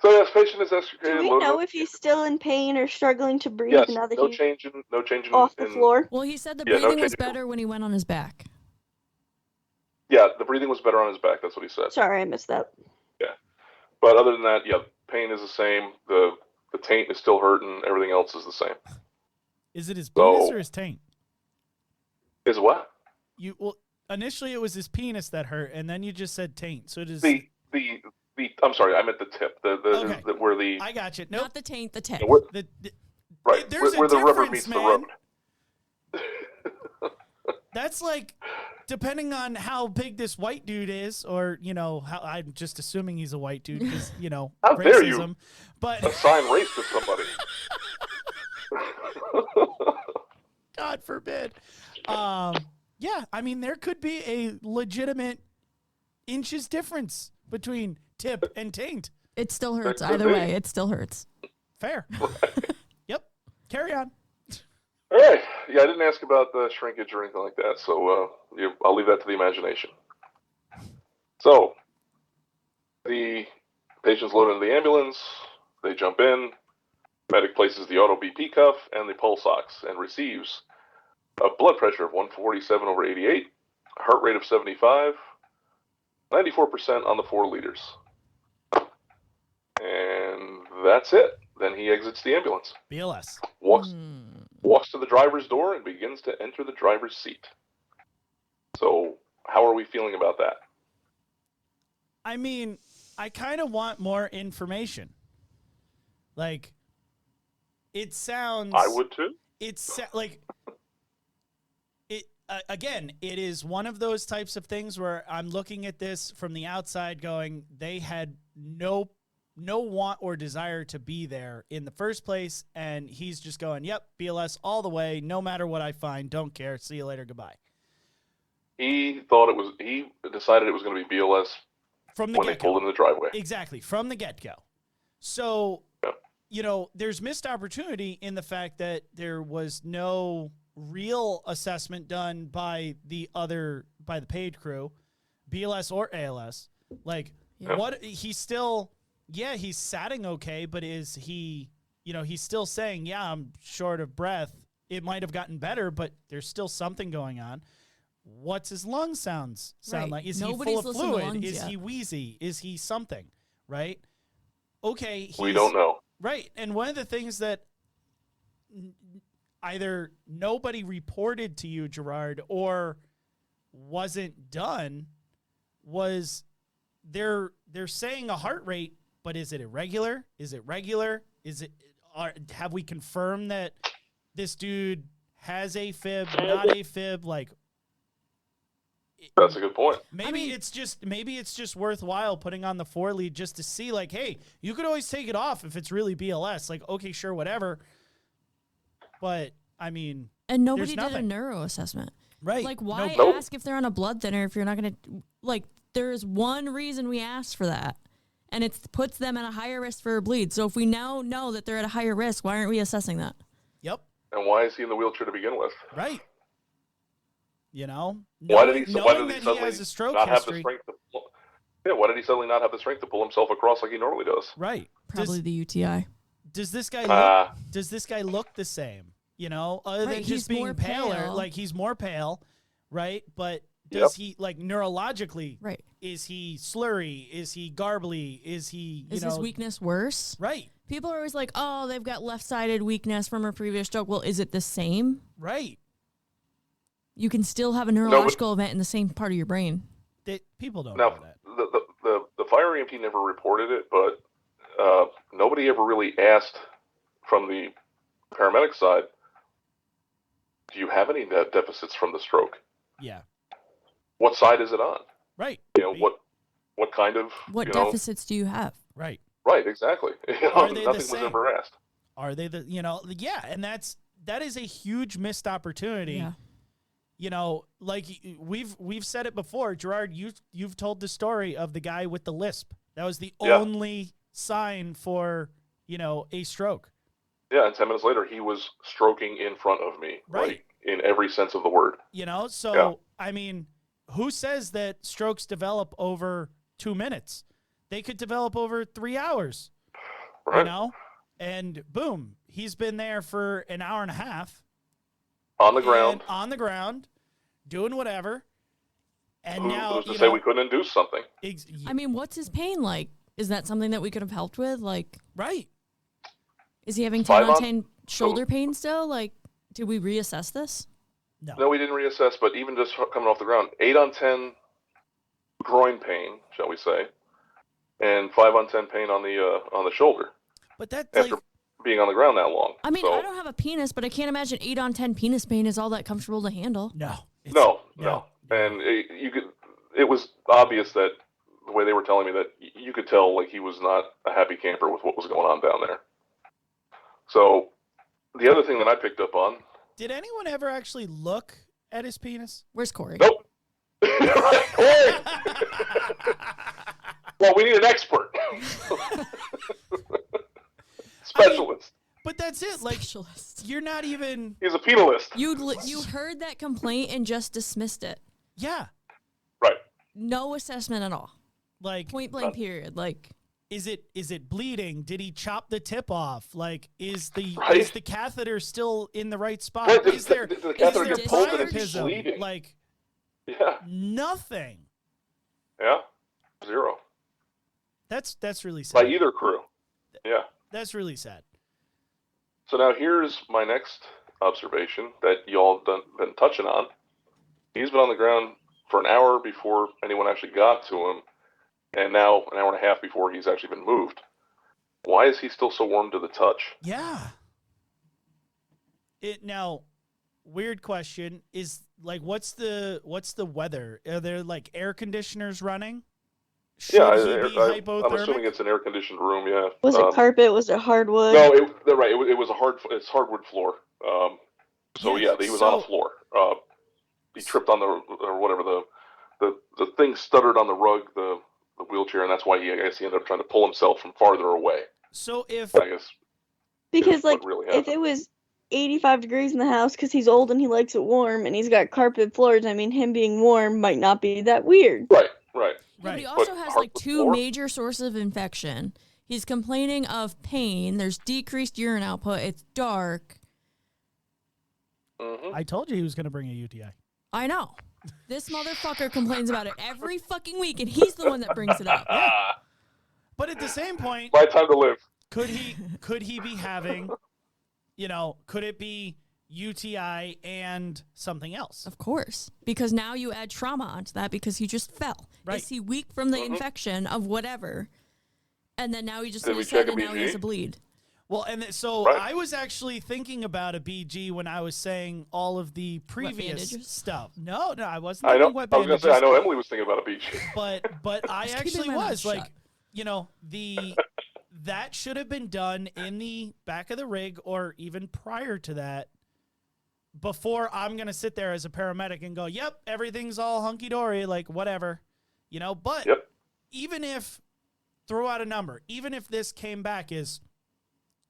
So yes, patient is extricated. Do we know if he's still in pain or struggling to breathe yes, now that no he's change in off the floor? Well, he said the no breathing was change. better when he went on his back. Yeah, the breathing was better on his back. That's what he said. Sorry, I missed that. Yeah, but other than that, yeah, pain is the same. The taint is still hurting. Everything else is the same. Is it his penis or his taint? Is what? Initially it was his penis that hurt, and then you just said taint. So it is the. I'm sorry, I meant the tip. Okay. Where the. I got you. Nope. Not the taint, the tip. Right. There's where a the rubber difference, meets the man. road. That's like, depending on how big this white dude is, or how I'm just assuming he's a white dude because How racism. dare you but assign race to somebody? God forbid. Yeah, I mean there could be a legitimate inches difference between tip and taint. It still hurts either way. It still hurts. Fair. Yep. Carry on. All right. Yeah, I didn't ask about the shrinkage or anything like that, so I'll leave that to the imagination. So, the patient's loaded into the ambulance. They jump in. Medic places the auto BP cuff and the pulse ox and receives a blood pressure of 147/88, a heart rate of 75, 94% on the 4 liters. And that's it. Then he exits the ambulance. BLS. Walks to the driver's door and begins to enter the driver's seat. So, how are we feeling about that? I mean, I kind of want more information. Like, it sounds... I would too. It's like... Again, it is one of those types of things where I'm looking at this from the outside going, they had no want or desire to be there in the first place, and he's just going, yep, BLS all the way, no matter what I find, don't care, see you later, goodbye. He decided it was going to be BLS from the when they pulled in the driveway. Exactly, from the get-go. So, there's missed opportunity in the fact that there was no real assessment done by the paid crew, BLS or ALS. Like, what he's still... Yeah, he's satting okay, but is he, he's still saying, yeah, I'm short of breath. It might have gotten better, but there's still something going on. What's his lung sound like? Is Nobody's he full of fluid? Is he wheezy? Is he something? Right? Okay. We don't know. Right. And one of the things that either nobody reported to you, Gerard, or wasn't done was they're saying a heart rate, but is it irregular? Is it regular? Have we confirmed that this dude has AFib, not AFib? Like, That's a good point. maybe it's just worthwhile putting on the 4 lead just to see, like, hey, you could always take it off if it's really BLS. Like, okay, sure, whatever. But I mean, and nobody there's did a nothing. neuro assessment. Right? Like, why Nope. ask if they're on a blood thinner if you're not going to, like, there's one reason we asked for that, and it puts them at a higher risk for a bleed. So if we now know that they're at a higher risk, why aren't we assessing that? Yep. And why is he in the wheelchair to begin with? Right. You know, Why did he knowing that he suddenly has a stroke not have the history. strength to pull? Yeah, why did he suddenly not have the strength to pull himself across like he normally does? Right. Probably the UTI. Does this guy Ah. look? Does this guy look the same? You know, other Right, than he's just being more paler, pale. like he's more pale, right? But does he, like, neurologically? Right. Is he slurry? Is he garbly? Is he? Is his weakness worse? Right. People are always like, oh, they've got left-sided weakness from a previous stroke. Well, is it the same? Right. You can still have a neurological event in the same part of your brain. People don't Now, know that. the fire EMT never reported it, but nobody ever really asked from the paramedic side, do you have any deficits from the stroke? Yeah. What side is it on? Right. You know, what kind of... What you know, deficits do you have? Right. Right, exactly. Are they the Nothing was same? ever asked. Are they yeah, and that is a huge missed opportunity. Yeah. You know, like we've said it before, Gerard, you've told the story of the guy with the lisp. That was the only sign for, you know, a stroke. Yeah, and 10 minutes later, he was stroking in front of me, Right. like, in every sense of the word. You know, so, Yeah. I mean, who says that strokes develop over 2 minutes? They could develop over 3 hours, Right. you know? And boom, he's been there for an hour and a half. On the ground. On the ground, doing whatever. And now, Who's to you say know, we couldn't induce something? I mean, what's his pain like? Is that something that we could have helped with? Like, right. is he having 10 5 on on 10 shoulder pain still? Like, did we reassess this? No, we didn't reassess, but even just coming off the ground, 8 on 10 groin pain, shall we say, and 5 on 10 pain on the shoulder. But that's after like, being on the ground that long. I mean, So, I don't have a penis, but I can't imagine 8 on 10 penis pain is all that comfortable to handle. no. No. And it was obvious that the way they were telling me that you could tell, like, he was not a happy camper with what was going on down there. So the other thing that I picked up on. Did anyone ever actually look at his penis? Where's Corey? Nope. Corey! Well, we need an expert. Specialist. But that's it. Like, Specialist. you're not even. He's a penalist. You heard that complaint and just dismissed it. Yeah. Right. No assessment at all. Like, Point blank period. Like, is it bleeding? Did he chop the tip off? Like, is the catheter still in the right spot? Right, Is there the catheter there gets pulled and it's priapism? bleeding. Like, Yeah. nothing. Yeah. 0. That's really By sad. either crew. Yeah. That's really sad. So now here's my next observation that y'all been touching on. He's been on the ground for an hour before anyone actually got to him, and now an hour and a half before he's actually been moved. Why is he still so warm to the touch? Yeah. Now, weird question is, like, what's the weather? Are there, like, air conditioners running? Should Yeah, he be I'm hypothermic? assuming it's an air-conditioned room. Yeah. Was it carpet? Was it hardwood? No, they're right. It was it's hardwood floor. So Yeah, he was on a floor. He tripped on or whatever the thing stuttered on the rug, the wheelchair, and that's why he ended up trying to pull himself from farther away. So if I guess Because, like, what really if happened. it was 85 degrees in the house because he's old and he likes it warm and he's got carpet floors, I mean, him being warm might not be that weird. Right. Yeah, but he Right. also But has hardwood like 2 floor? major sources of infection. He's complaining of pain. There's decreased urine output. It's dark. Mm-hmm. I told you he was going to bring a UTI. I know. This motherfucker complains about it every fucking week, and he's the one that brings it up. But at the same point, My time to live. could he be having, you know, could it be UTI and something else. Of course, because now you add trauma onto that because he just fell. Right. Is he weak from the infection of whatever? And then now he just Did we his head check a and now he has BG? a bleed. Well, and so Right. I was actually thinking about a BG when I was saying all of the previous bandages? stuff. No, I wasn't I thinking know. wet I was gonna bandages. say I know Emily was thinking about a beach. But I Just keeping actually my mouth was shut. like, you know, that should have been done in the back of the rig or even prior to that. Before I'm gonna sit there as a paramedic and go, yep, everything's all hunky dory, like whatever, you know. But Yep. even if throw out a number, even if this came back as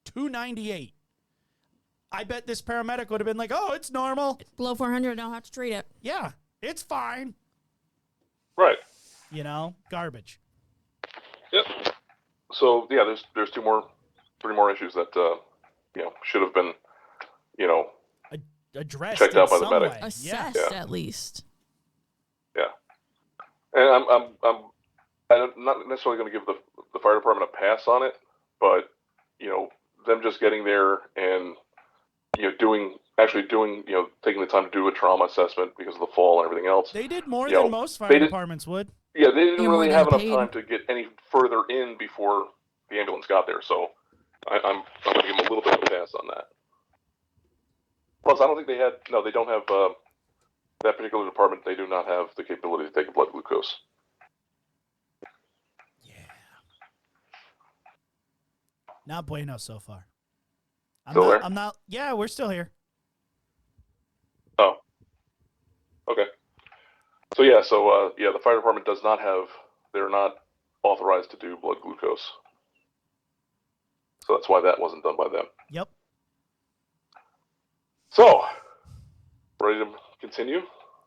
298, I bet this paramedic would have been like, oh, it's normal. Below 400, I don't have to treat it. Yeah, it's fine. Right. You know, garbage. Yep. So yeah, there's three more issues that should have been Addressed checked in out by the some medic. way. Assessed Yeah. at least. Yeah. And I'm not necessarily going to give the fire department a pass on it, but them just getting there and taking the time to do a trauma assessment because of the fall and everything else. They did more You know, than most they fire did- departments would. Yeah, they didn't You're more really than have enough paid. time to get any further in before the ambulance got there. So I'm going to give them a little bit of a pass on that. Plus, I don't think they don't have that particular department. They do not have the capability to take a blood glucose. Yeah. Not bueno so far. Still there? I'm not. Yeah, we're still here. Oh. Okay. So the fire department does not have. They're not authorized to do blood glucose. So that's why that wasn't done by them. Yep. So, ready to continue?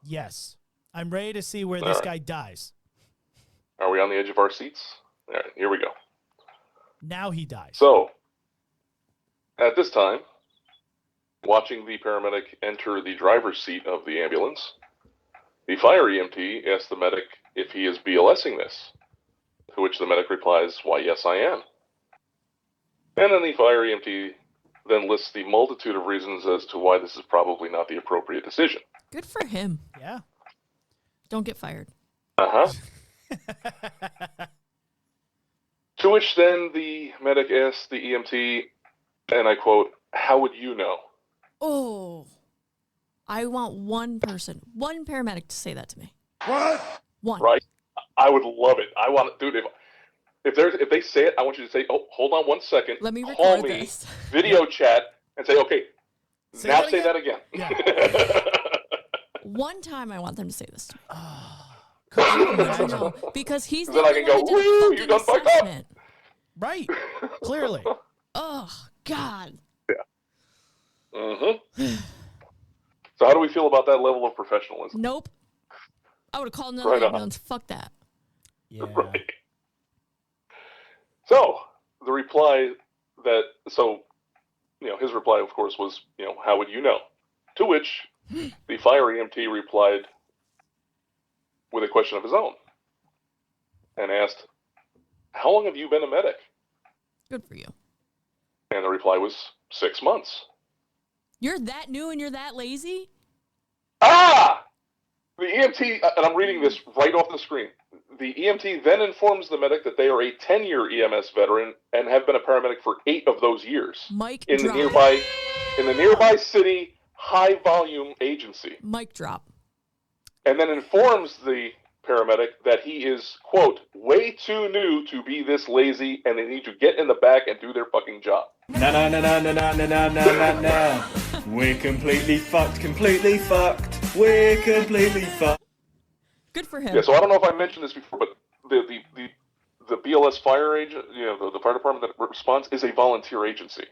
Yes. I'm ready to see where this All right. guy dies. Are we on the edge of our seats? All right, here we go. Now he dies. So, at this time, watching the paramedic enter the driver's seat of the ambulance, the fire EMT asks the medic if he is BLS'ing this, to which the medic replies, "Why, yes, I am." And then the fire EMT then lists the multitude of reasons as to why this is probably not the appropriate decision. Good for him. Yeah. Don't get fired. Uh-huh. To which then the medic asks the EMT, and I quote, "How would you know?" Oh. I want one paramedic to say that to me. What? One. Right? I would love it. I want to, dude. If they say it, I want you to say, "Oh, hold on one second. Let me Call record me, this. video chat, and say, okay, Say now that say again? that again." One time I want them to say this to me. Could you I imagine? know, because he's the Then I only can one go, who did "Woo, a you fucking done fucked up." assessment. Right. Clearly. Oh, God. Mm-hmm. So how do we feel about that level of professionalism? Nope. I would have called another Right on. ambulance. Fuck that. Yeah. Right. So the reply his reply, of course, was, "How would you know?" To which the fire EMT replied with a question of his own and asked, "How long have you been a medic?" Good for you. And the reply was 6 months. You're that new and you're that lazy? Ah! The EMT, and I'm reading this right off the screen. The EMT then informs the medic that they are a 10-year EMS veteran and have been a paramedic for 8 of those years Mic in the drop. nearby city high-volume agency. Mic drop. And then informs the paramedic that he is, quote, way too new to be this lazy and they need to get in the back and do their fucking job. No. We're completely fucked. We're completely fucked. Good for him. Yeah, so I don't know if I mentioned this before, but the BLS fire agent, the fire department that responds is a volunteer agency.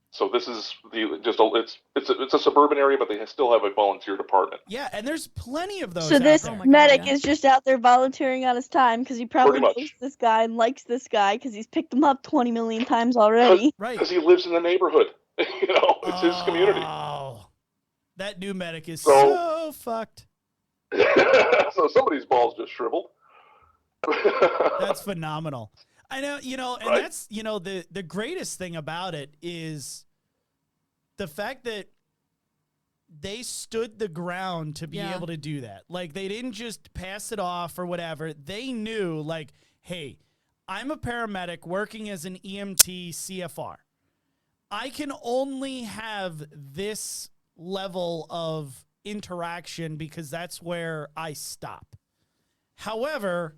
So this is it's a suburban area, but they still have a volunteer department. Yeah, and there's plenty of those. So out this there. Oh my God, medic yeah. is just out there volunteering on his time because he probably Pretty much. knows this guy and likes this guy because he's picked him up 20 million times already. Right. Because he lives in the neighborhood. It's his community. Oh, that new medic is So- so fucked. So somebody's balls just shriveled. That's phenomenal. I know, and Right. that's, the greatest thing about it is the fact that they stood the ground to be able to do that. Like, they didn't just pass it off or whatever. They knew, like, hey, I'm a paramedic working as an EMT CFR. I can only have this level of interaction because that's where I stop. However,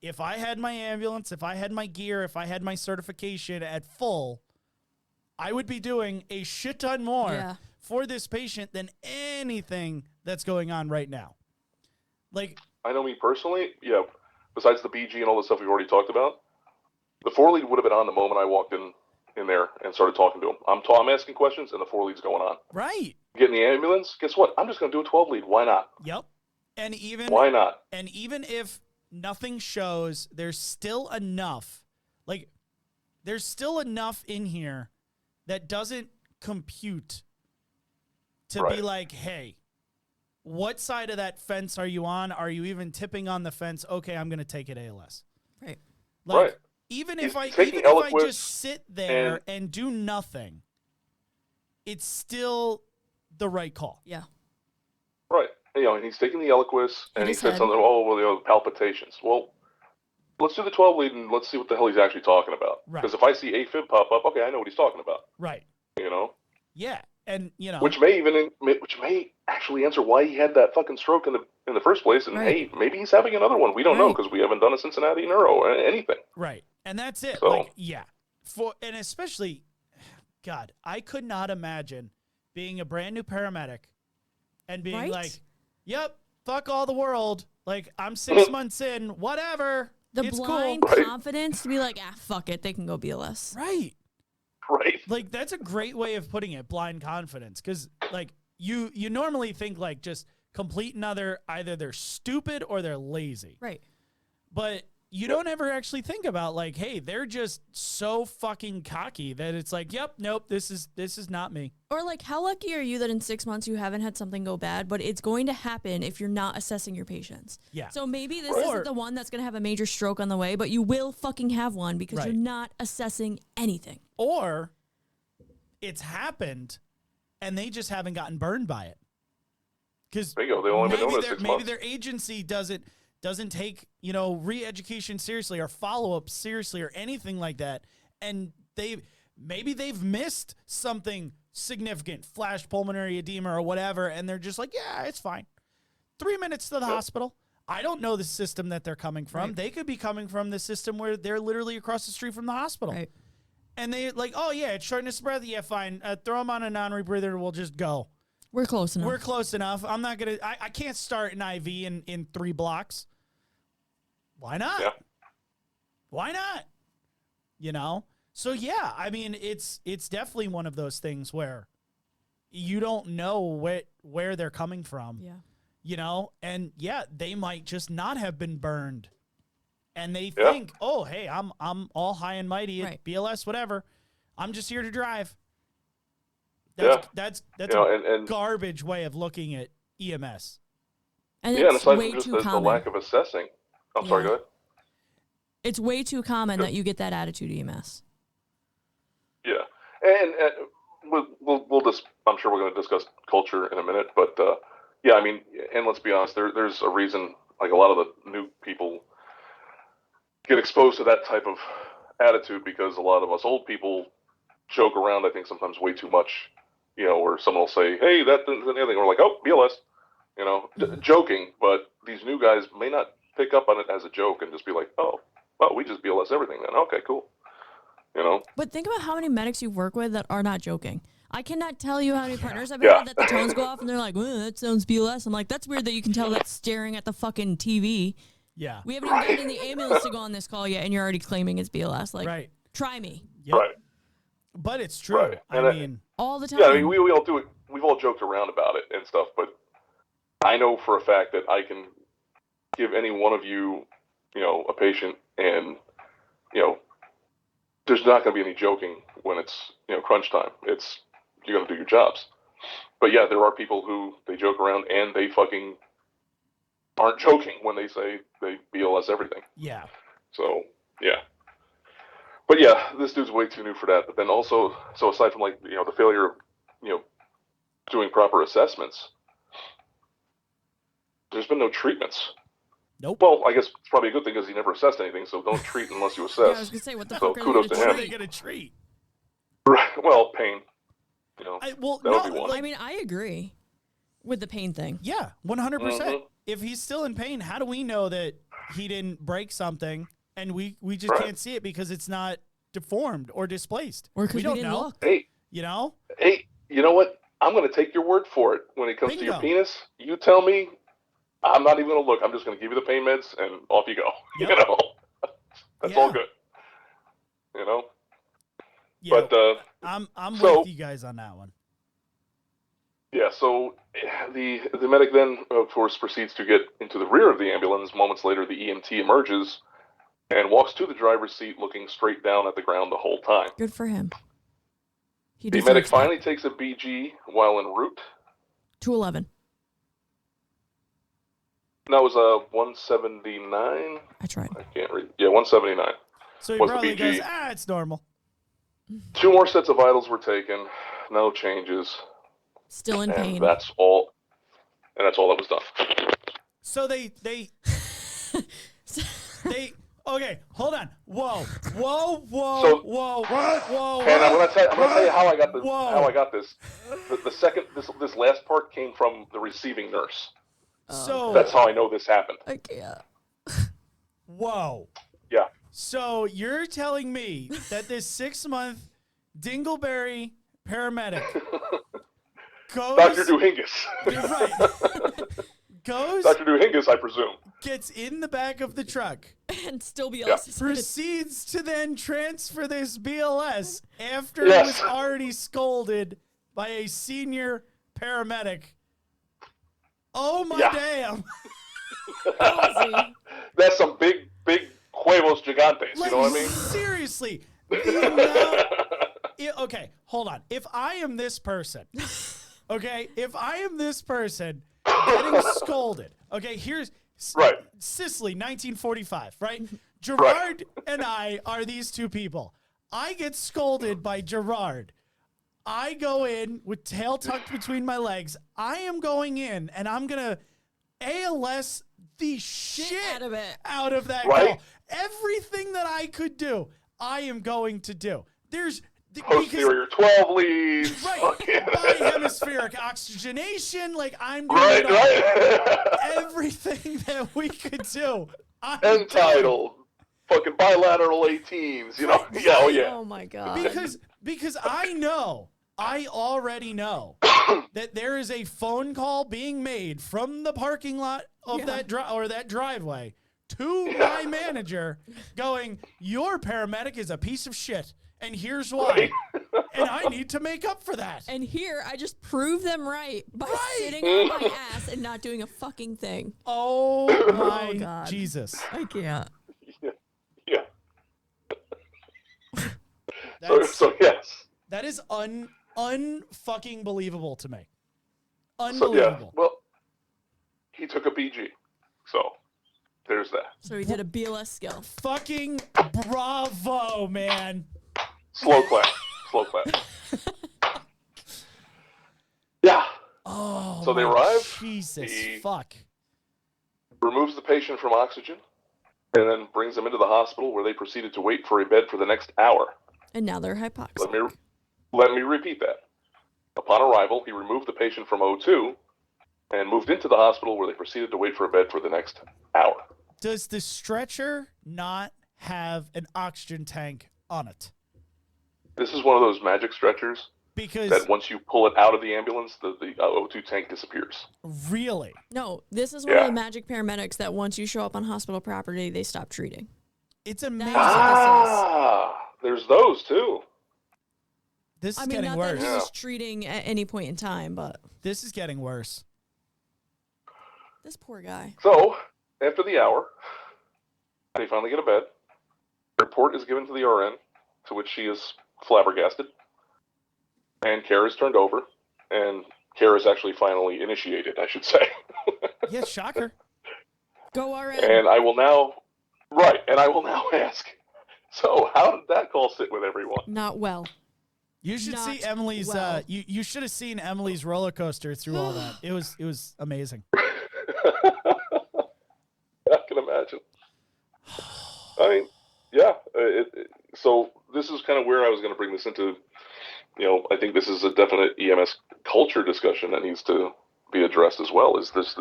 if I had my ambulance, if I had my gear, if I had my certification at full, I would be doing a shit ton more for this patient than anything that's going on right now. Like, I know me personally, besides the BG and all the stuff we've already talked about, the 4-lead would have been on the moment I walked in there and started talking to him. I'm asking questions and the 4-lead's going on. Right. Get in the ambulance, guess what? I'm just going to do a 12-lead. Why not? Yep. And even why not? And even if nothing shows, there's still enough. Like, there's still enough in here that doesn't compute to be like, hey, what side of that fence are you on? Are you even tipping on the fence? Okay, I'm going to take it ALS. Right. Like, even if I just sit there and do nothing, it's still the right call. Yeah. Right. And he's taking the Eliquis, and he said something, palpitations. Well, let's do the 12-lead, and let's see what the hell he's actually talking about. Because if I see AFib pop up, okay, I know what he's talking about. Right. Yeah, and, Which may actually answer why he had that fucking stroke in the first place, and hey, maybe he's having another one. We don't know, because we haven't done a Cincinnati neuro or anything. Right. And that's it. So, and especially, God, I could not imagine being a brand new paramedic and being like, yep, fuck all the world. Like, I'm 6 months in, whatever. The blind confidence to be like, fuck it, they can go BLS. Right. Right. Like, that's a great way of putting it, blind confidence. Because, like, you normally think, like, just complete another, either they're stupid or they're lazy. Right. But you don't ever actually think about, like, hey, they're just so fucking cocky that it's like, yep, nope, this is not me. Or, like, how lucky are you that in 6 months you haven't had something go bad, but it's going to happen if you're not assessing your patients. Yeah. So maybe this isn't the one that's going to have a major stroke on the way, but you will fucking have one because you're not assessing anything. Or it's happened and they just haven't gotten burned by it. Because maybe their agency doesn't take, re-education seriously or follow-up seriously or anything like that. And maybe they've missed something significant, flash pulmonary edema or whatever, and they're just like, yeah, it's fine. 3 minutes to the hospital. I don't know the system that they're coming from. Right. They could be coming from the system where they're literally across the street from the hospital. Right. And they like, oh, yeah, it's shortness of breath. Yeah, fine. Throw them on a non-rebreather. We'll just go. We're close enough. We're close enough. I'm not going to – I can't start an IV in 3 blocks. Why not? Yeah. Why not? So, yeah, I mean, it's definitely one of those things where you don't know where they're coming from. Yeah. And, yeah, they might just not have been burned. And they think, oh, hey, I'm all high and mighty at BLS, whatever. I'm just here to drive. That's a garbage way of looking at EMS. And and aside way from just too common. the lack of assessing. I'm sorry, go ahead. It's way too common that you get that attitude EMS. Yeah, and we'll just, I'm sure we're going to discuss culture in a minute, but I mean, and let's be honest, there's a reason, like a lot of the new people get exposed to that type of attitude because a lot of us old people joke around, I think sometimes way too much, where someone will say, hey, that and the other thing, we're like, oh, BLS, joking, but these new guys may not pick up on it as a joke and just be like, oh, well, we just BLS everything then. Okay, cool. But think about how many medics you work with that are not joking. I cannot tell you how many partners I've had that the tones go off and they're like, that sounds BLS. I'm like, that's weird that you can tell that's staring at the fucking TV. Yeah. We haven't even gotten in the ambulance to go on this call yet, and you're already claiming it's BLS. Like, try me. Yep. Right. But it's true. Right. I mean, all the time. Yeah, I mean, we all do it. We've all joked around about it and stuff, but I know for a fact that I can give any one of you, a patient, and, there's not going to be any joking when it's, crunch time. It's, you're going to do your jobs. But yeah, there are people who they joke around and they fucking aren't joking when they say they BLS everything. Yeah. So, yeah. But yeah, this dude's way too new for that. But then also, so aside from like, the failure of, doing proper assessments, there's been no treatments. Nope. Well, I guess it's probably a good thing because he never assessed anything, so don't treat unless you assess. Yeah, I was gonna say, what the So fuck are kudos they to gonna him. What are treat? they going to treat? Right. Well, pain. You know, that would be one. I mean, I agree with the pain thing. Yeah, 100%. Mhm. If he's still in pain, how do we know that he didn't break something and we just Right. can't see it because it's not deformed or displaced? Or because we don't didn't know. look. Hey, You know? you know what? I'm going to take your word for it. When it comes to your Bingo. penis, you tell me. I'm not even going to look. I'm just going to give you the pain meds, and off you go. Yep. You know, that's all Yeah. good. You know, Yeah, but I'm so- with you guys on that one. yeah. So the medic then, of course, proceeds to get into the rear of the ambulance. Moments later, the EMT emerges and walks to the driver's seat, looking straight down at the ground the whole time. Good for him. He The medic deserves that. finally takes a BG while en route. 211. That was 179. I tried. I can't read. Yeah, 179. So he Was the probably BG. goes, it's normal. 2 more sets of vitals were taken. No changes. Still in And pain. that's all. And that's all that was done. So they okay, hold on. Whoa. So- Whoa. And I'm gonna tell you how I got this. Whoa. How I got this. The second this last part came from the receiving nurse. So That's how I know this happened. I can't. whoa. Yeah. So you're telling me that this 6-month dingleberry paramedic goes Dr. Duhingus. right, goes Dr. Duhingus, I presume. gets in the back of the truck, And still be Yeah. able to proceeds to then transfer this BLS after Yes. he was already scolded by a senior paramedic. Oh my Yeah. damn. That's some big huevos gigantes. Like, You know what I mean? seriously. The amount, okay, hold on. If I am this person, okay, if I am this person getting scolded, okay, here's Right. Sicily, 1945, right? Gerard and I are these two people. I get scolded by Gerard. I go in with tail tucked between my legs. I am going in and I'm going to ALS the shit out of that Right. girl. Everything that I could do, I am going to do. There's Posterior 12 leads. right, fucking- bihemispheric oxygenation, like I'm doing it all. Right. Everything that we could do. I'm End title. Fucking bilateral 18s. You know? Yeah. Oh yeah. Oh my god. Because I already know that there is a phone call being made from the parking lot of that driveway to my manager going, your paramedic is a piece of shit, and here's why. And I need to make up for that. And here, I just prove them right by Right. sitting on my ass and not doing a fucking thing. Oh my God. Jesus. I can't. Yeah. That's, So yes. that is unfucking believable to me. So yeah. Unbelievable. Well, he took a BG. So there's that. So he did a BLS skill. Fucking bravo, man. Slow clap. Slow clap. Yeah. Oh, So they my arrive, Jesus, he- fuck. Removes the patient from oxygen, and then brings them into the hospital, where they proceeded to wait for a bed for the next hour. And now they're hypoxic. Let me repeat that. Upon arrival, he removed the patient from O2 and moved into the hospital, where they proceeded to wait for a bed for the next hour. Does the stretcher not have an oxygen tank on it? This is one of those magic stretchers Because that once you pull it out of the ambulance, the O2 tank disappears. really, No, this is one of Yeah. the magic paramedics that once you show up on hospital property, they stop treating. it's amazing. There's those too. This is I mean, getting not worse. that he was treating at any point in time, but This is getting worse. this poor guy. So, after the hour, they finally get a bed. Report is given to the RN, to which she is flabbergasted. And care is turned over, and care is actually finally initiated, I should say. Yeah, shocker. Go RN. And I will now ask, so how did that call sit with everyone? Not well. You should Not see Emily's. well. You should have seen Emily's roller coaster through all that. It was amazing. I can imagine. I mean, yeah. So this is kind of where I was going to bring this into. I think this is a definite EMS culture discussion that needs to be addressed as well. Is this?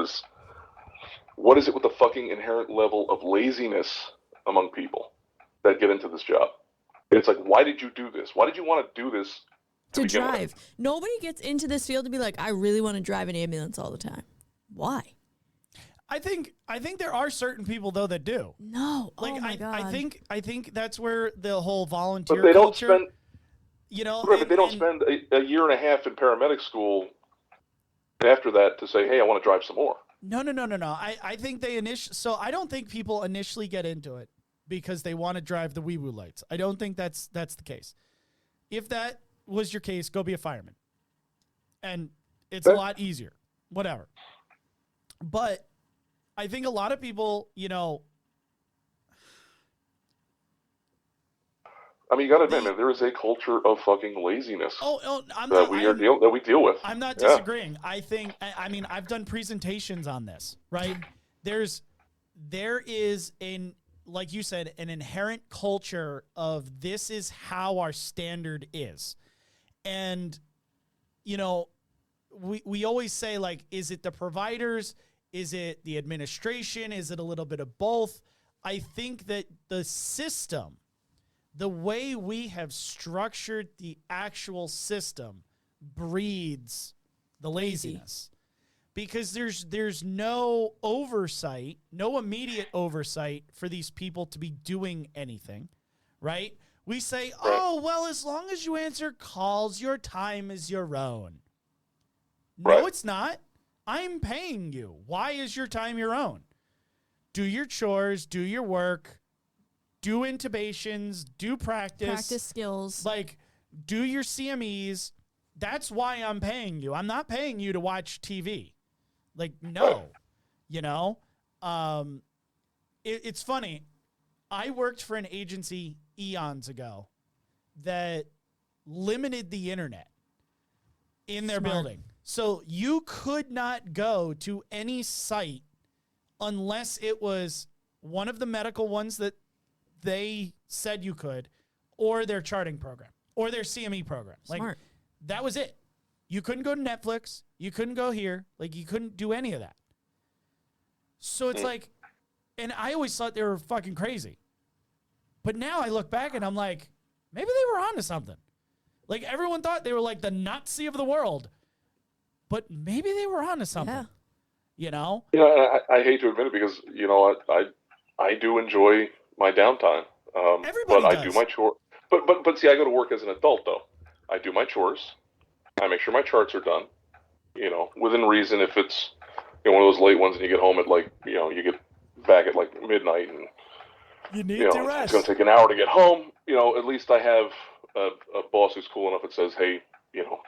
What is it with the fucking inherent level of laziness among people that get into this job? It's like, why did you do this? Why did you want to do this To begin drive. with? Nobody gets into this field to be like, I really want to drive an ambulance all the time. Why? I think there are certain people though that do. No. Like oh my God. I think that's where the whole volunteer But they don't culture, spend. and, But they don't spend a year and a half in paramedic school after that to say, hey, I want to drive some more. No. I think they so I don't think people initially get into it because they want to drive the wee-woo lights. I don't think that's the case. If that was your case, go be a fireman. And it's a lot easier. Whatever. But I think a lot of people, I mean, you got to admit, man, there is a culture of fucking laziness that we deal with. I'm not disagreeing. I think, I mean, I've done presentations on this, right? There is like you said, an inherent culture of this is how our standard is. And, we always say, like, is it the providers? Is it the administration? Is it a little bit of both? I think that the system, the way we have structured the actual system, breeds the laziness. Because there's no oversight, no immediate oversight for these people to be doing anything, right? We say, oh, well, as long as you answer calls, your time is your own. No, it's not. I'm paying you. Why is your time your own? Do your chores, do your work, do intubations, do practice skills. Like, do your CMEs. That's why I'm paying you. I'm not paying you to watch TV. Like, no, it's funny. I worked for an agency eons ago that limited the internet in their building. So you could not go to any site unless it was one of the medical ones that they said you could, or their charting program, or their CME program. Smart. Like, that was it. You couldn't go to Netflix. You couldn't go here. Like, you couldn't do any of that. So it's like, and I always thought they were fucking crazy. But now I look back and I'm like, maybe they were onto something. Like, everyone thought they were like the Nazi of the world. But maybe they were onto something. Yeah. I hate to admit it because, I do enjoy my downtime. Everybody but does. I do my chores. But see, I go to work as an adult, though. I do my chores. I make sure my charts are done, within reason. If it's one of those late ones and you get home at you get back at like midnight and you need to rest. It's going to take an hour to get home. At least I have a boss who's cool enough that says, hey,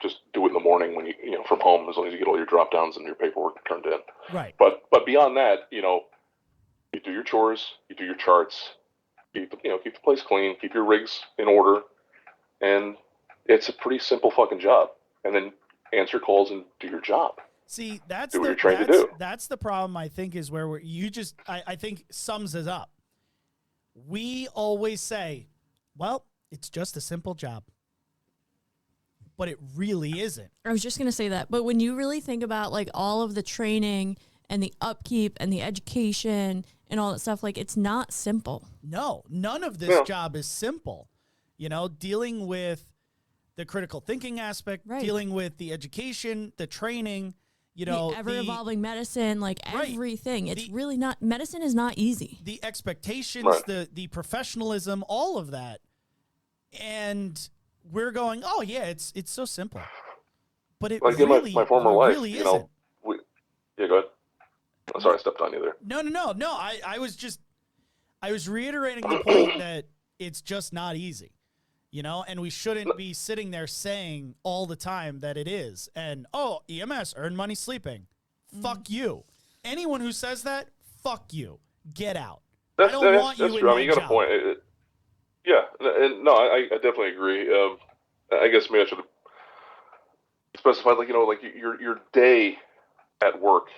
just do it in the morning when you from home, as long as you get all your drop downs and your paperwork turned in. Right. But beyond that, you do your chores, you do your charts, keep the place clean, keep your rigs in order, and it's a pretty simple fucking job. And then answer calls and do your job. See, that's what you're trained to do. That's the problem, I think, is where I think sums it up. We always say, well, it's just a simple job. But it really isn't. I was just going to say that. But when you really think about like all of the training and the upkeep and the education and all that stuff, like, it's not simple. No, none of this job is simple. Dealing with the critical thinking aspect, dealing with the education, the training, the ever-evolving medicine, like everything. It's really not, medicine is not easy. The expectations, the professionalism, all of that. And we're going, oh yeah, it's so simple. But it really, in my former life, really isn't. go ahead. I'm sorry, I stepped on you there. No. I was reiterating the point that it's just not easy. And we shouldn't be sitting there saying all the time that it is. And, EMS, earn money sleeping. Fuck you. Anyone who says that, fuck you. Get out. I don't want you in true. my I mean, you got job. a point. I definitely agree. I guess maybe I should have specified, like, like your day at work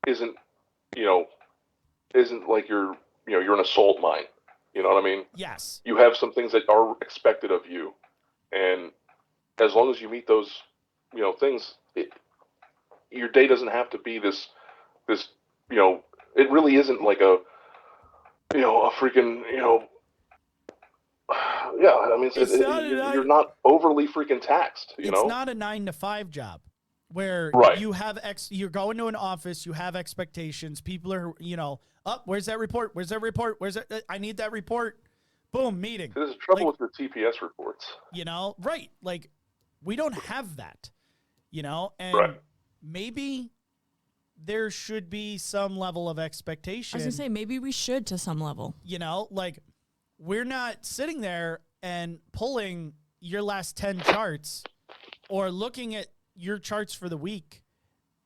isn't like you're an assault mine. You know what I mean? Yes. You have some things that are expected of you, and as long as you meet those, things, your day doesn't have to be this. It really isn't like a freaking, yeah. I mean, you're not overly freaking taxed. It's not a 9-to-5 job where right. you're going to an office, you have expectations. People are, where's that report? Where's that report? Where's that? I need that report. Boom, meeting. There's trouble with your TPS reports. Right. Like, we don't have that, and right. maybe there should be some level of expectation. I was going to say, maybe we should to some level. Like, we're not sitting there and pulling your last 10 charts or looking at your charts for the week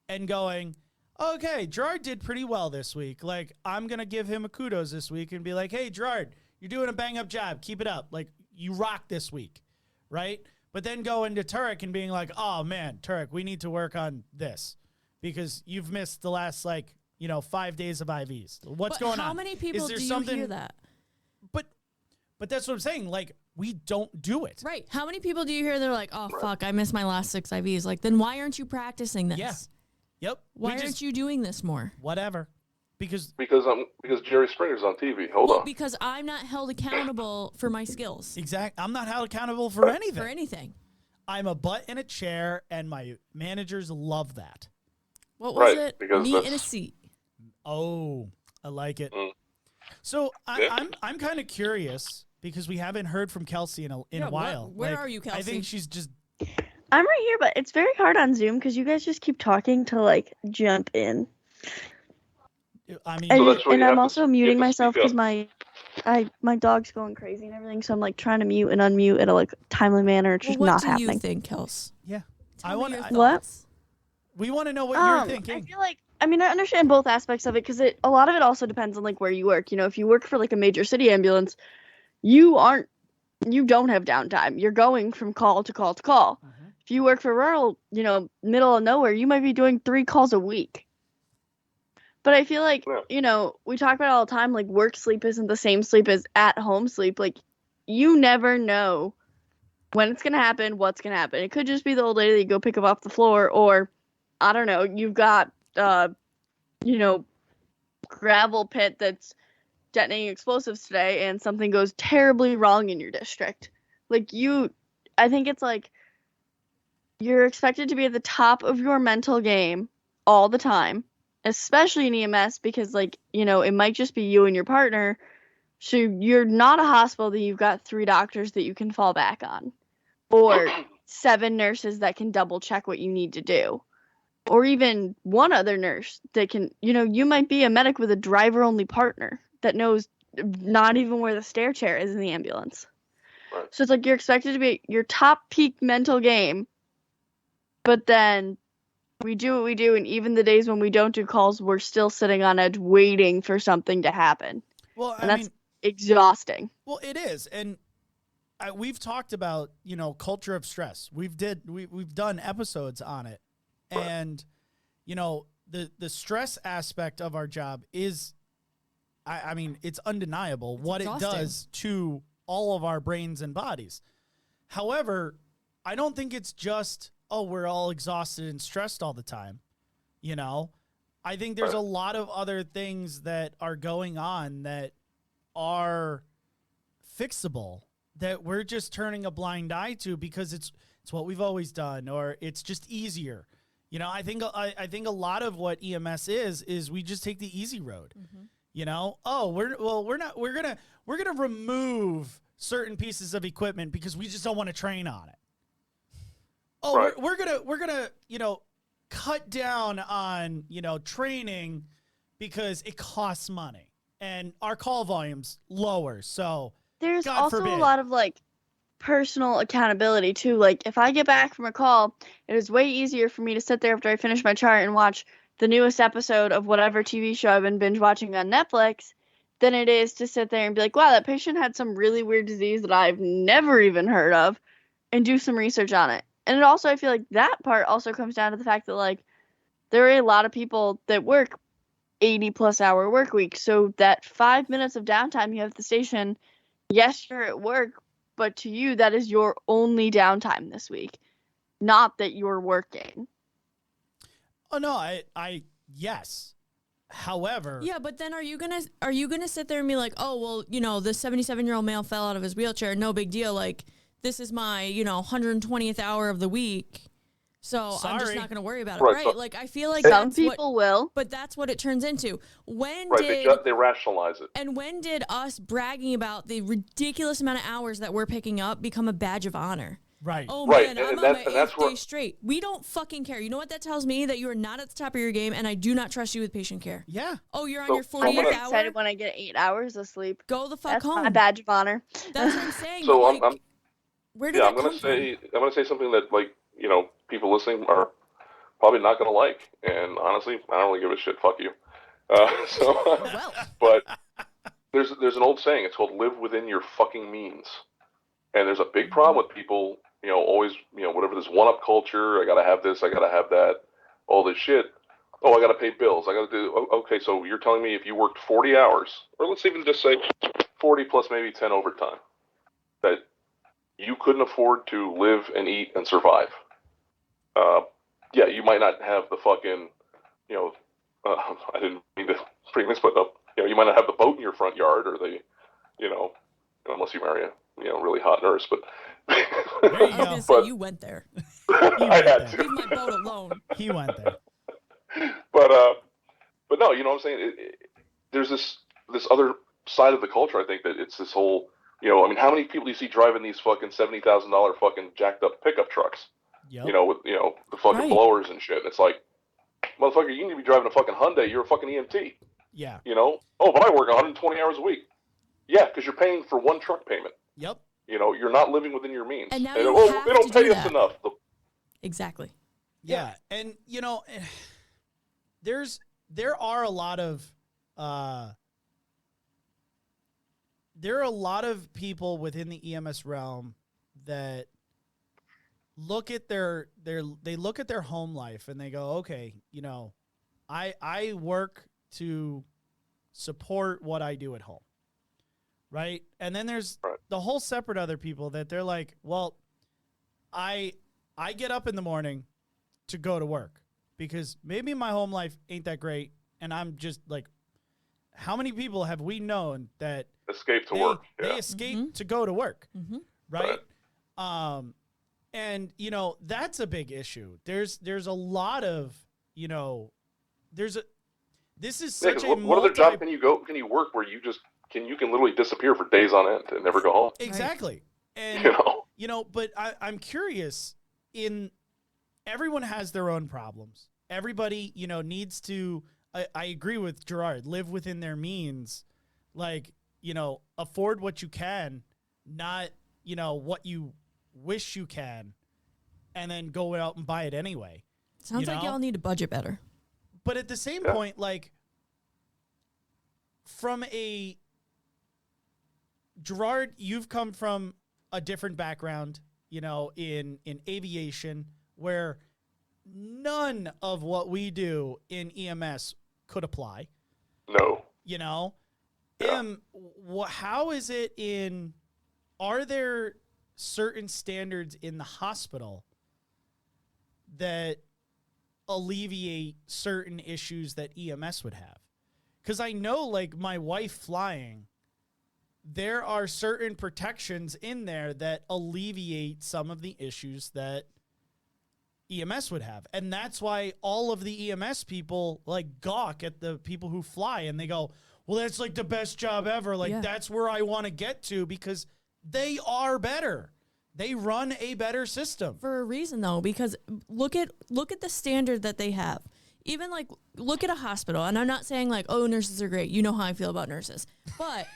and going, okay, Gerard did pretty well this week. Like, I'm going to give him a kudos this week and be like, hey, Gerard, you're doing a bang-up job. Keep it up. Like, you rock this week, right? But then go into Turek and being like, oh, man, Turek, we need to work on this because you've missed the last, 5 days of IVs. What's going on? How many people do you hear that? But that's what I'm saying. Like, we don't do it. Right. How many people do you hear they're like, oh, fuck, I missed my last 6 IVs. Like, then why aren't you practicing this? Yeah. Yep. Why aren't you doing this more? Whatever. Because Jerry Springer's on TV. Hold on. Because I'm not held accountable for my skills. Exactly. I'm not held accountable for anything. For anything. I'm a butt in a chair, and my managers love that. What was it? Meat in a seat. Oh, I like it. So I'm kind of curious because we haven't heard from Kelsey in a while. Where are you, Kelsey? I think she's just. I'm right here, but it's very hard on Zoom because you guys just keep talking to jump in. I mean, and I'm also muting myself because my dog's going crazy and everything, so I'm trying to mute and unmute in a timely manner. It's just not happening. What do you think, Kels? Yeah, I want to. What? We want to know what you're thinking. I feel I understand both aspects of it because a lot of it also depends on where you work. If you work for a major city ambulance, you don't have downtime. You're going from call to call to call. Mm-hmm. If you work for rural, middle of nowhere, you might be doing 3 calls a week. But I feel we talk about it all the time, work sleep isn't the same sleep as at home sleep. You never know when it's going to happen, what's going to happen. It could just be the old lady that you go pick up off the floor, or I don't know, you've got, gravel pit that's detonating explosives today and something goes terribly wrong in your district. I think it's you're expected to be at the top of your mental game all the time, especially in EMS because it might just be you and your partner. So you're not a hospital that you've got 3 doctors that you can fall back on or 7 nurses that can double check what you need to do. Or even 1 other nurse that can, you might be a medic with a driver-only partner that knows not even where the stair chair is in the ambulance. Right. So it's you're expected to be at your top peak mental game, but then we do what we do, and even the days when we don't do calls, we're still sitting on edge waiting for something to happen. Well, that's exhausting. Well, it is, and we've talked about culture of stress. We've done episodes on it. And, the stress aspect of our job is, it's undeniable what it does to all of our brains and bodies. However, I don't think it's just, we're all exhausted and stressed all the time. I think there's a lot of other things that are going on that are fixable that we're just turning a blind eye to because it's what we've always done, or it's just easier. I think a lot of what EMS is we just take the easy road. Mm-hmm. We're gonna remove certain pieces of equipment because we just don't want to train on it. We're gonna cut down on training because it costs money and our call volume's lower. So there's God also forbid. A lot of personal accountability too. If I get back from a call, it is way easier for me to sit there after I finish my chart and watch the newest episode of whatever TV show I've been binge watching on Netflix than it is to sit there and be wow, that patient had some really weird disease that I've never even heard of. and do some research on it. And it also, I feel like that part also comes down to the fact that, like, there are a lot of people that work 80-plus hour work weeks. So that 5 minutes of downtime you have at the station, yes, you're at work, but to you, that is your only downtime this week. Not that you're working. Oh, no, yes. However. Yeah, but then are you gonna sit there and be like, oh, well, you know, this 77-year-old male fell out of his wheelchair, no big deal. Like, this is my, 120th hour of the week. So I'm just not going to worry about it. Right. Like, I feel like some people will. But that's what it turns into. They rationalize it. And when did us bragging about the ridiculous amount of hours that we're picking up become a badge of honor? Right. Oh, right. man, I'm on my 8th day straight. We don't fucking care. You know what that tells me? That you are not at the top of your game, and I do not trust you with patient care. Yeah. Oh, you're on your 40th hour? I get excited when I get 8 hours of sleep. Go the fuck home. That's my badge of honor. That's what I'm saying. So like, where did that come from? I'm gonna say something that, like, people listening are probably not gonna like, and honestly, I don't really give a shit. Fuck you. But there's an old saying. It's called "live within your fucking means," and there's a big problem with people. Always, whatever this one-up culture. I gotta have this. I gotta have that. All this shit. Oh, I gotta pay bills. I gotta do. Okay, so you're telling me if you worked 40 hours, or let's even just say 40 plus maybe 10 overtime, that you couldn't afford to live and eat and survive. Yeah, you might not have the fucking, I didn't mean to bring this, but you might not have the boat in your front yard, or the, unless you marry a, really hot nurse. But there you go. I was gonna say you went there. I had to. Leave my boat alone. He went there. But no, you know what I'm saying? There's this other side of the culture. I think that it's this whole, how many people do you see driving these fucking $70,000 fucking jacked up pickup trucks? Yep. With the fucking blowers and shit. It's like, motherfucker, you need to be driving a fucking Hyundai. You're a fucking EMT. Yeah. Oh, but I work 120 hours a week. Yeah, because you're paying for one truck payment. Yep. You're not living within your means. And now they to don't pay do us that. enough. Exactly. Yeah, and there are a lot of people within the EMS realm that look at their home life and they go, okay, I work to support what I do at home. Right? And then there's the whole separate other people that they're like, well, I get up in the morning to go to work because maybe my home life ain't that great. And I'm just like, how many people have we known that escape to work? Yeah. They escape to go to work. Mm-hmm. Right. And that's a big issue. There's a lot of, this is such a what other job can you work where you can literally disappear for days on end and never go home? Exactly. And, but I'm curious, everyone has their own problems. Everybody, needs to, I agree with Gerard, live within their means, like, afford what you can, not, what you wish you can, and then go out and buy it anyway. Sounds like y'all need to budget better. But at the same point, like, from Gerard, you've come from a different background, in aviation, where none of what we do in EMS could apply. No. How is it are there certain standards in the hospital that alleviate certain issues that EMS would have? Because I know, like, my wife flying, there are certain protections in there that alleviate some of the issues that EMS would have. And that's why all of the EMS people, like, gawk at the people who fly, and they go, well, that's, like, the best job ever. Like, that's where I want to get to, because they are better. They run a better system. For a reason, though, because look at the standard that they have. Even, like, look at a hospital, and I'm not saying, like, oh, nurses are great. You know how I feel about nurses. But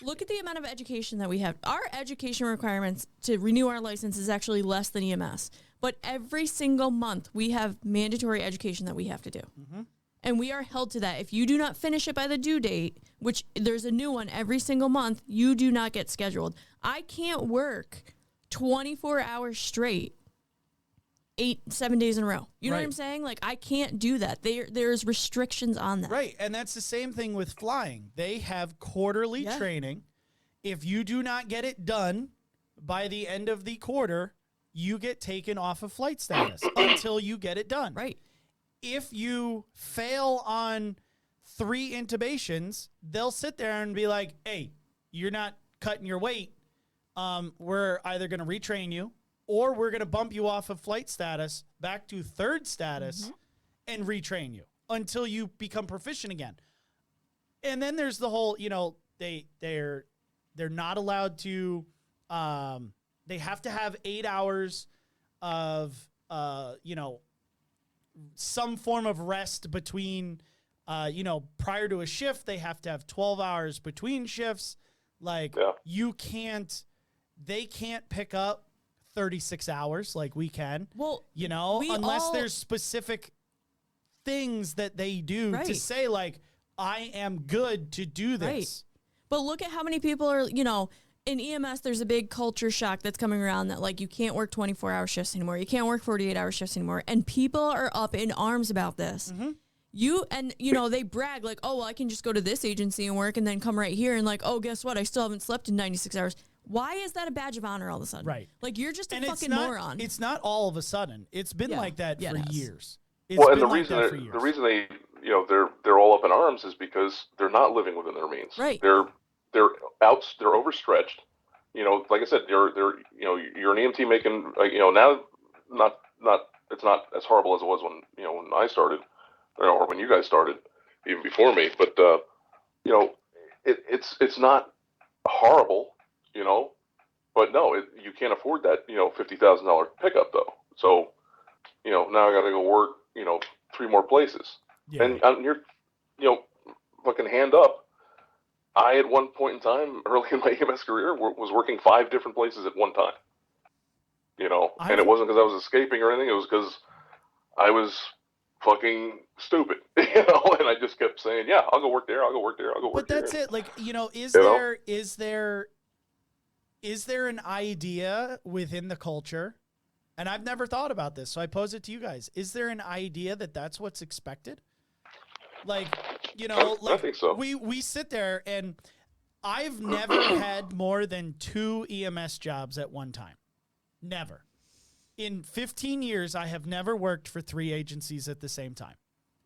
look at the amount of education that we have. Our education requirements to renew our license is actually less than EMS. But every single month, we have mandatory education that we have to do. Mm-hmm. And we are held to that. If you do not finish it by the due date, which there's a new one every single month, you do not get scheduled. I can't work 24 hours straight, 7 days in a row. You know what I'm saying? Like, I can't do that. There's restrictions on that. Right. And that's the same thing with flying. They have quarterly training. If you do not get it done by the end of the quarter, you get taken off of flight status until you get it done. Right. If you fail on 3 intubations, they'll sit there and be like, hey, you're not cutting your weight. We're either going to retrain you or we're going to bump you off of flight status back to 3rd status and retrain you until you become proficient again. And then there's the whole, they're not allowed to, they have to have 8 hours of, some form of rest between, prior to a shift. They have to have 12 hours between shifts. Like, they can't pick up 36 hours like we can. Well, unless there's specific things that they do to say, like, I am good to do this. Right. But look at how many people are, in EMS, there's a big culture shock that's coming around that, like, you can't work 24-hour shifts anymore. You can't work 48-hour shifts anymore. And people are up in arms about this. They brag like, oh, well, I can just go to this agency and work and then come right here and like, oh, guess what? I still haven't slept in 96 hours. Why is that a badge of honor all of a sudden? Right. Like, you're just a fucking moron. It's not all of a sudden. It's been like that for years. The reason they, they're all up in arms is because they're not living within their means. Right. They're overstretched. Like I said, you're an EMT making, now it's not as horrible as it was when I started, or when you guys started, even before me. But it's not horrible. But no, you can't afford that, $50,000 pickup though. So, now I got to go work, 3 more places. Yeah. And you're, fucking hand up. I, at one point in time, early in my EMS career, was working 5 different places at one time. And it wasn't because I was escaping or anything. It was because I was fucking stupid, and I just kept saying, yeah, I'll go work there. I'll go work there. I'll go work there. But that's it. Like, is there an idea within the culture? And I've never thought about this, so I pose it to you guys. Is there an idea that that's what's expected? Like, I think so. We sit there, and I've never had more than 2 EMS jobs at one time. Never. In 15 years, I have never worked for 3 agencies at the same time,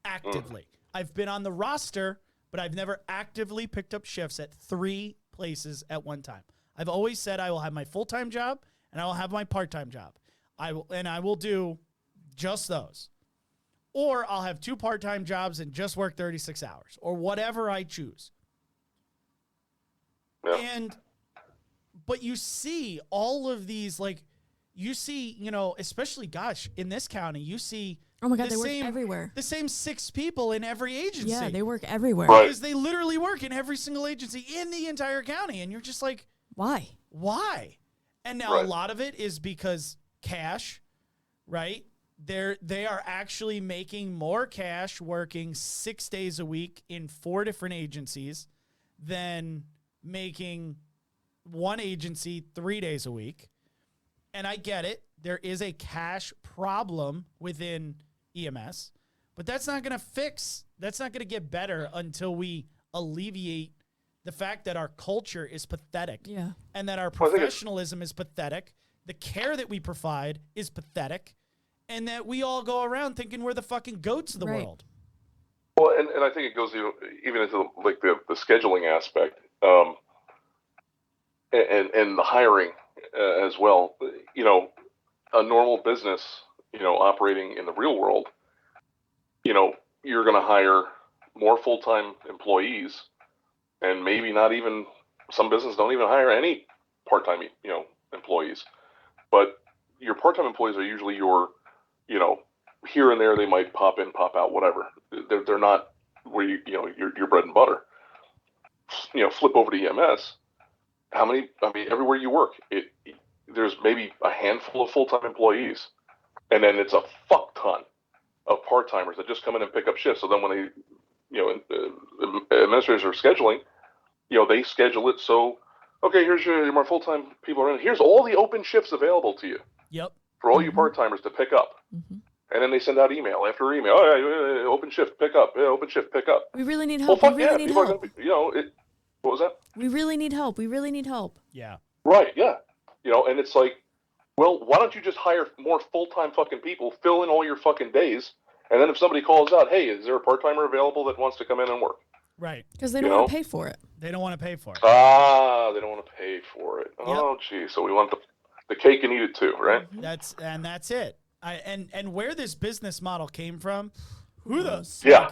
actively. I've been on the roster, but I've never actively picked up shifts at 3 places at one time. I've always said I will have my full-time job and I will have my part-time job. I will do just those. Or I'll have 2 part-time jobs and just work 36 hours or whatever I choose. Yeah. But you see all of these, like, especially, gosh, in this county, you see, oh my God, they work everywhere. The same 6 people in every agency. Yeah, they work everywhere. Because they literally work in every single agency in the entire county. And you're just like, why? And now a lot of it is because cash, right? They are actually making more cash working 6 days a week in 4 different agencies than making one agency 3 days a week. And I get it. There is a cash problem within EMS, but that's not going to get better until we alleviate the fact that our culture is pathetic. Yeah. And that our professionalism is pathetic. The care that we provide is pathetic. And that we all go around thinking we're the fucking goats of the world. Well, and I think it goes even into like the scheduling aspect, and the hiring as well. A normal business, operating in the real world, you're going to hire more full-time employees, and maybe not even, some businesses don't even hire any part-time, employees. But your part-time employees are usually your, here and there they might pop in, pop out, whatever. They're not where your bread and butter. Flip over to EMS. Everywhere you work, there's maybe a handful of full-time employees, and then it's a fuck ton of part-timers that just come in and pick up shifts. So then when they, administrators are scheduling, they schedule it so okay, here's my full-time people are in. Here's all the open shifts available to you. Yep. For all you part-timers to pick up. And then they send out email after email. Oh, yeah, open shift, pick up. Yeah, open shift, pick up. We really need help. Well, fuck we really yeah. need People help. are gonna be, what was that? We really need help. We really need help. Yeah. Right, yeah. And it's like, well, why don't you just hire more full-time fucking people, fill in all your fucking days, and then if somebody calls out, hey, is there a part-timer available that wants to come in and work? Right. Because they don't want to pay for it. They don't want to pay for it. Ah, they don't want to pay for it. Oh, geez. So we want the cake and eat it too, right? That's it. And where this business model came from, who knows? Yeah.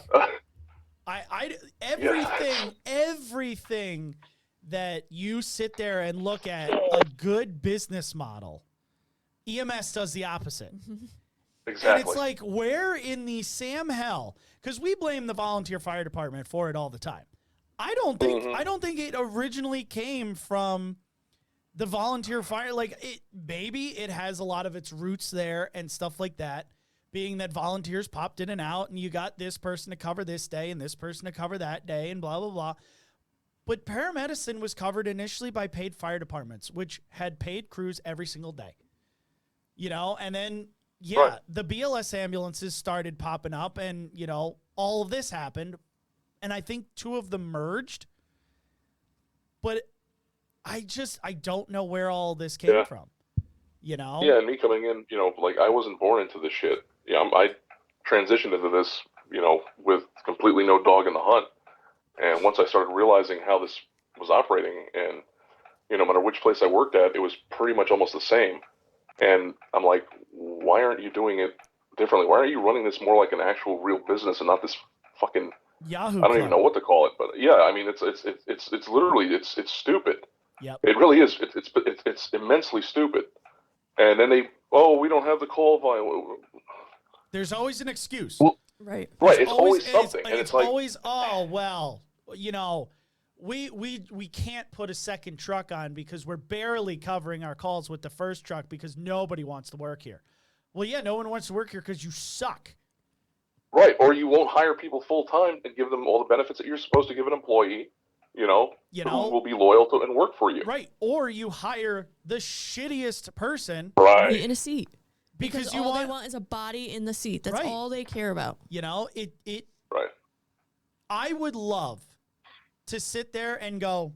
Everything that you sit there and look at a good business model, EMS does the opposite. Exactly. And it's like, where in the Sam hell? Because we blame the volunteer fire department for it all the time. I don't think it originally came from the volunteer fire. Like, maybe it has a lot of its roots there and stuff like that, being that volunteers popped in and out, and you got this person to cover this day and this person to cover that day and blah, blah, blah. But paramedicine was covered initially by paid fire departments, which had paid crews every single day. And then, the BLS ambulances started popping up, and, all of this happened. And I think two of them merged. But I don't know where all this came from. Yeah, and me coming in, like, I wasn't born into this shit. I transitioned into this, with completely no dog in the hunt. And once I started realizing how this was operating, and, no matter which place I worked at, it was pretty much almost the same. And I'm like, why aren't you doing it differently? Why aren't you running this more like an actual real business and not this fucking Yahoo? I don't even know what to call it, but yeah, I mean, it's literally it's stupid. Yep. It really is. It's immensely stupid. And then we don't have the call volume. There's always an excuse. Well, right. Right. It's always something, and it's like always, we can't put a second truck on because we're barely covering our calls with the first truck because nobody wants to work here. Well, yeah, no one wants to work here because you suck. Right, or you won't hire people full-time and give them all the benefits that you're supposed to give an employee, who will be loyal to and work for you. Right, or you hire the shittiest person in a seat. Because all they want is a body in the seat. That's all they care about. Right. I would love to sit there and go,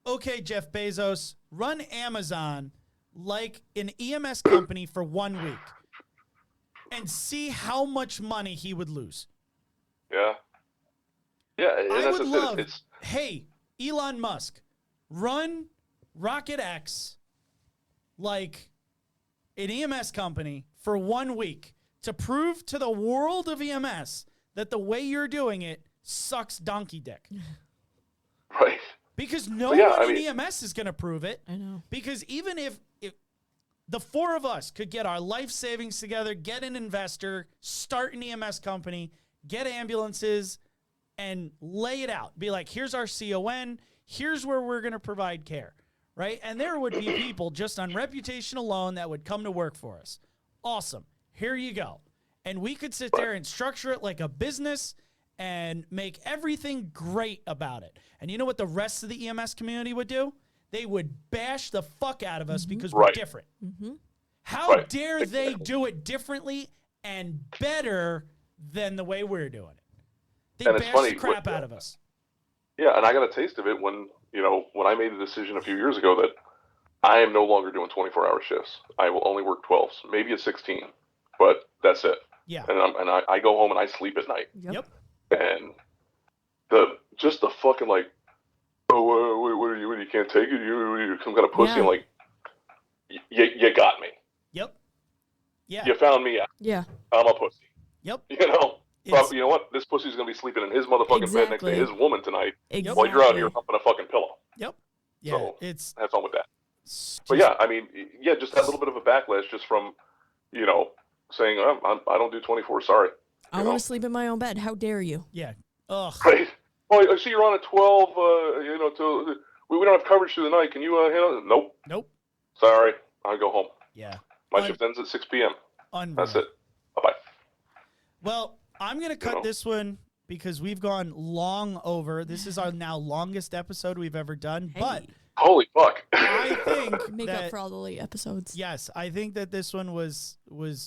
okay, Jeff Bezos, run Amazon like an EMS company for 1 week. And see how much money he would lose. Yeah. Yeah, and I that's would the love, thing. hey, Elon Musk, run Rocket X like an EMS company for 1 week to prove to the world of EMS that the way you're doing it sucks donkey dick. Right. Because no one in EMS is going to prove it. I know. Because even if the four of us could get our life savings together, get an investor, start an EMS company, get ambulances, and lay it out. Be like, here's our CON, here's where we're going to provide care, right? And there would be people just on reputation alone that would come to work for us. Awesome. Here you go. And we could sit there and structure it like a business and make everything great about it. And you know what the rest of the EMS community would do? They would bash the fuck out of us because we're different. How dare they do it differently and better than the way we're doing it? They bash the crap out of us. Yeah, and I got a taste of it when I made the decision a few years ago that I am no longer doing 24-hour shifts. I will only work 12s, maybe a 16, but that's it. Yeah. And I go home and I sleep at night. Yep. And the fucking like, what you can't take it? You some kind of pussy. I'm like, you got me. Yep. Yeah. You found me out. Yeah. I'm a pussy. Yep. But you know what? This pussy's going to be sleeping in his motherfucking bed next to his woman tonight while you're out here humping a fucking pillow. Yep. Yeah. So have fun with that. But yeah, I mean, just that little bit of a backlash just from, saying, I don't do 24, sorry. I want to sleep in my own bed. How dare you? Yeah. Ugh. Right. Oh, I see you're on at 12, till we don't have coverage through the night. Can you handle it? Nope. Nope. Sorry. I'll go home. Yeah. My shift ends at 6 p.m. Unreal. That's it. Bye-bye. Well, I'm going to cut this one because we've gone long over. This is our now longest episode we've ever done. Hey. But Holy fuck. I think Make up for all the late episodes. Yes, I think that this one was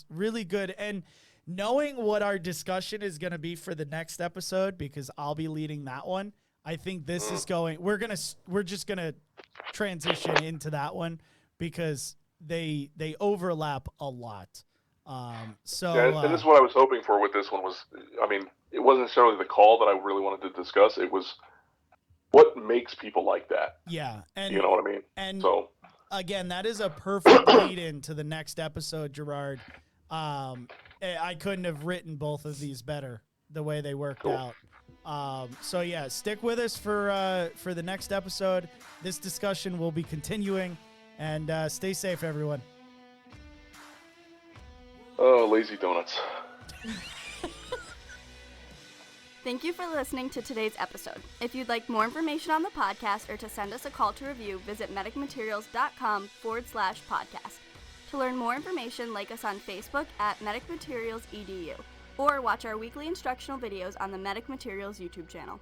really good. And knowing what our discussion is going to be for the next episode, because I'll be leading that one, I think this is going. We're just gonna transition into that one because they overlap a lot. So Yeah, and this is what I was hoping for with this one was, I mean, it wasn't necessarily the call that I really wanted to discuss. It was what makes people like that. Yeah, and you know what I mean. And so again, that is a perfect lead in to the next episode, Gerard. I couldn't have written both of these better the way they worked out. So yeah, stick with us for the next episode. This discussion will be continuing, and stay safe, everyone. Oh, lazy donuts. Thank you for listening to today's episode. If you'd like more information on the podcast or to send us a call to review, visit medicmaterials.com/podcast. To learn more information, like us on Facebook at Medic Materials EDU, or watch our weekly instructional videos on the Medic Materials YouTube channel.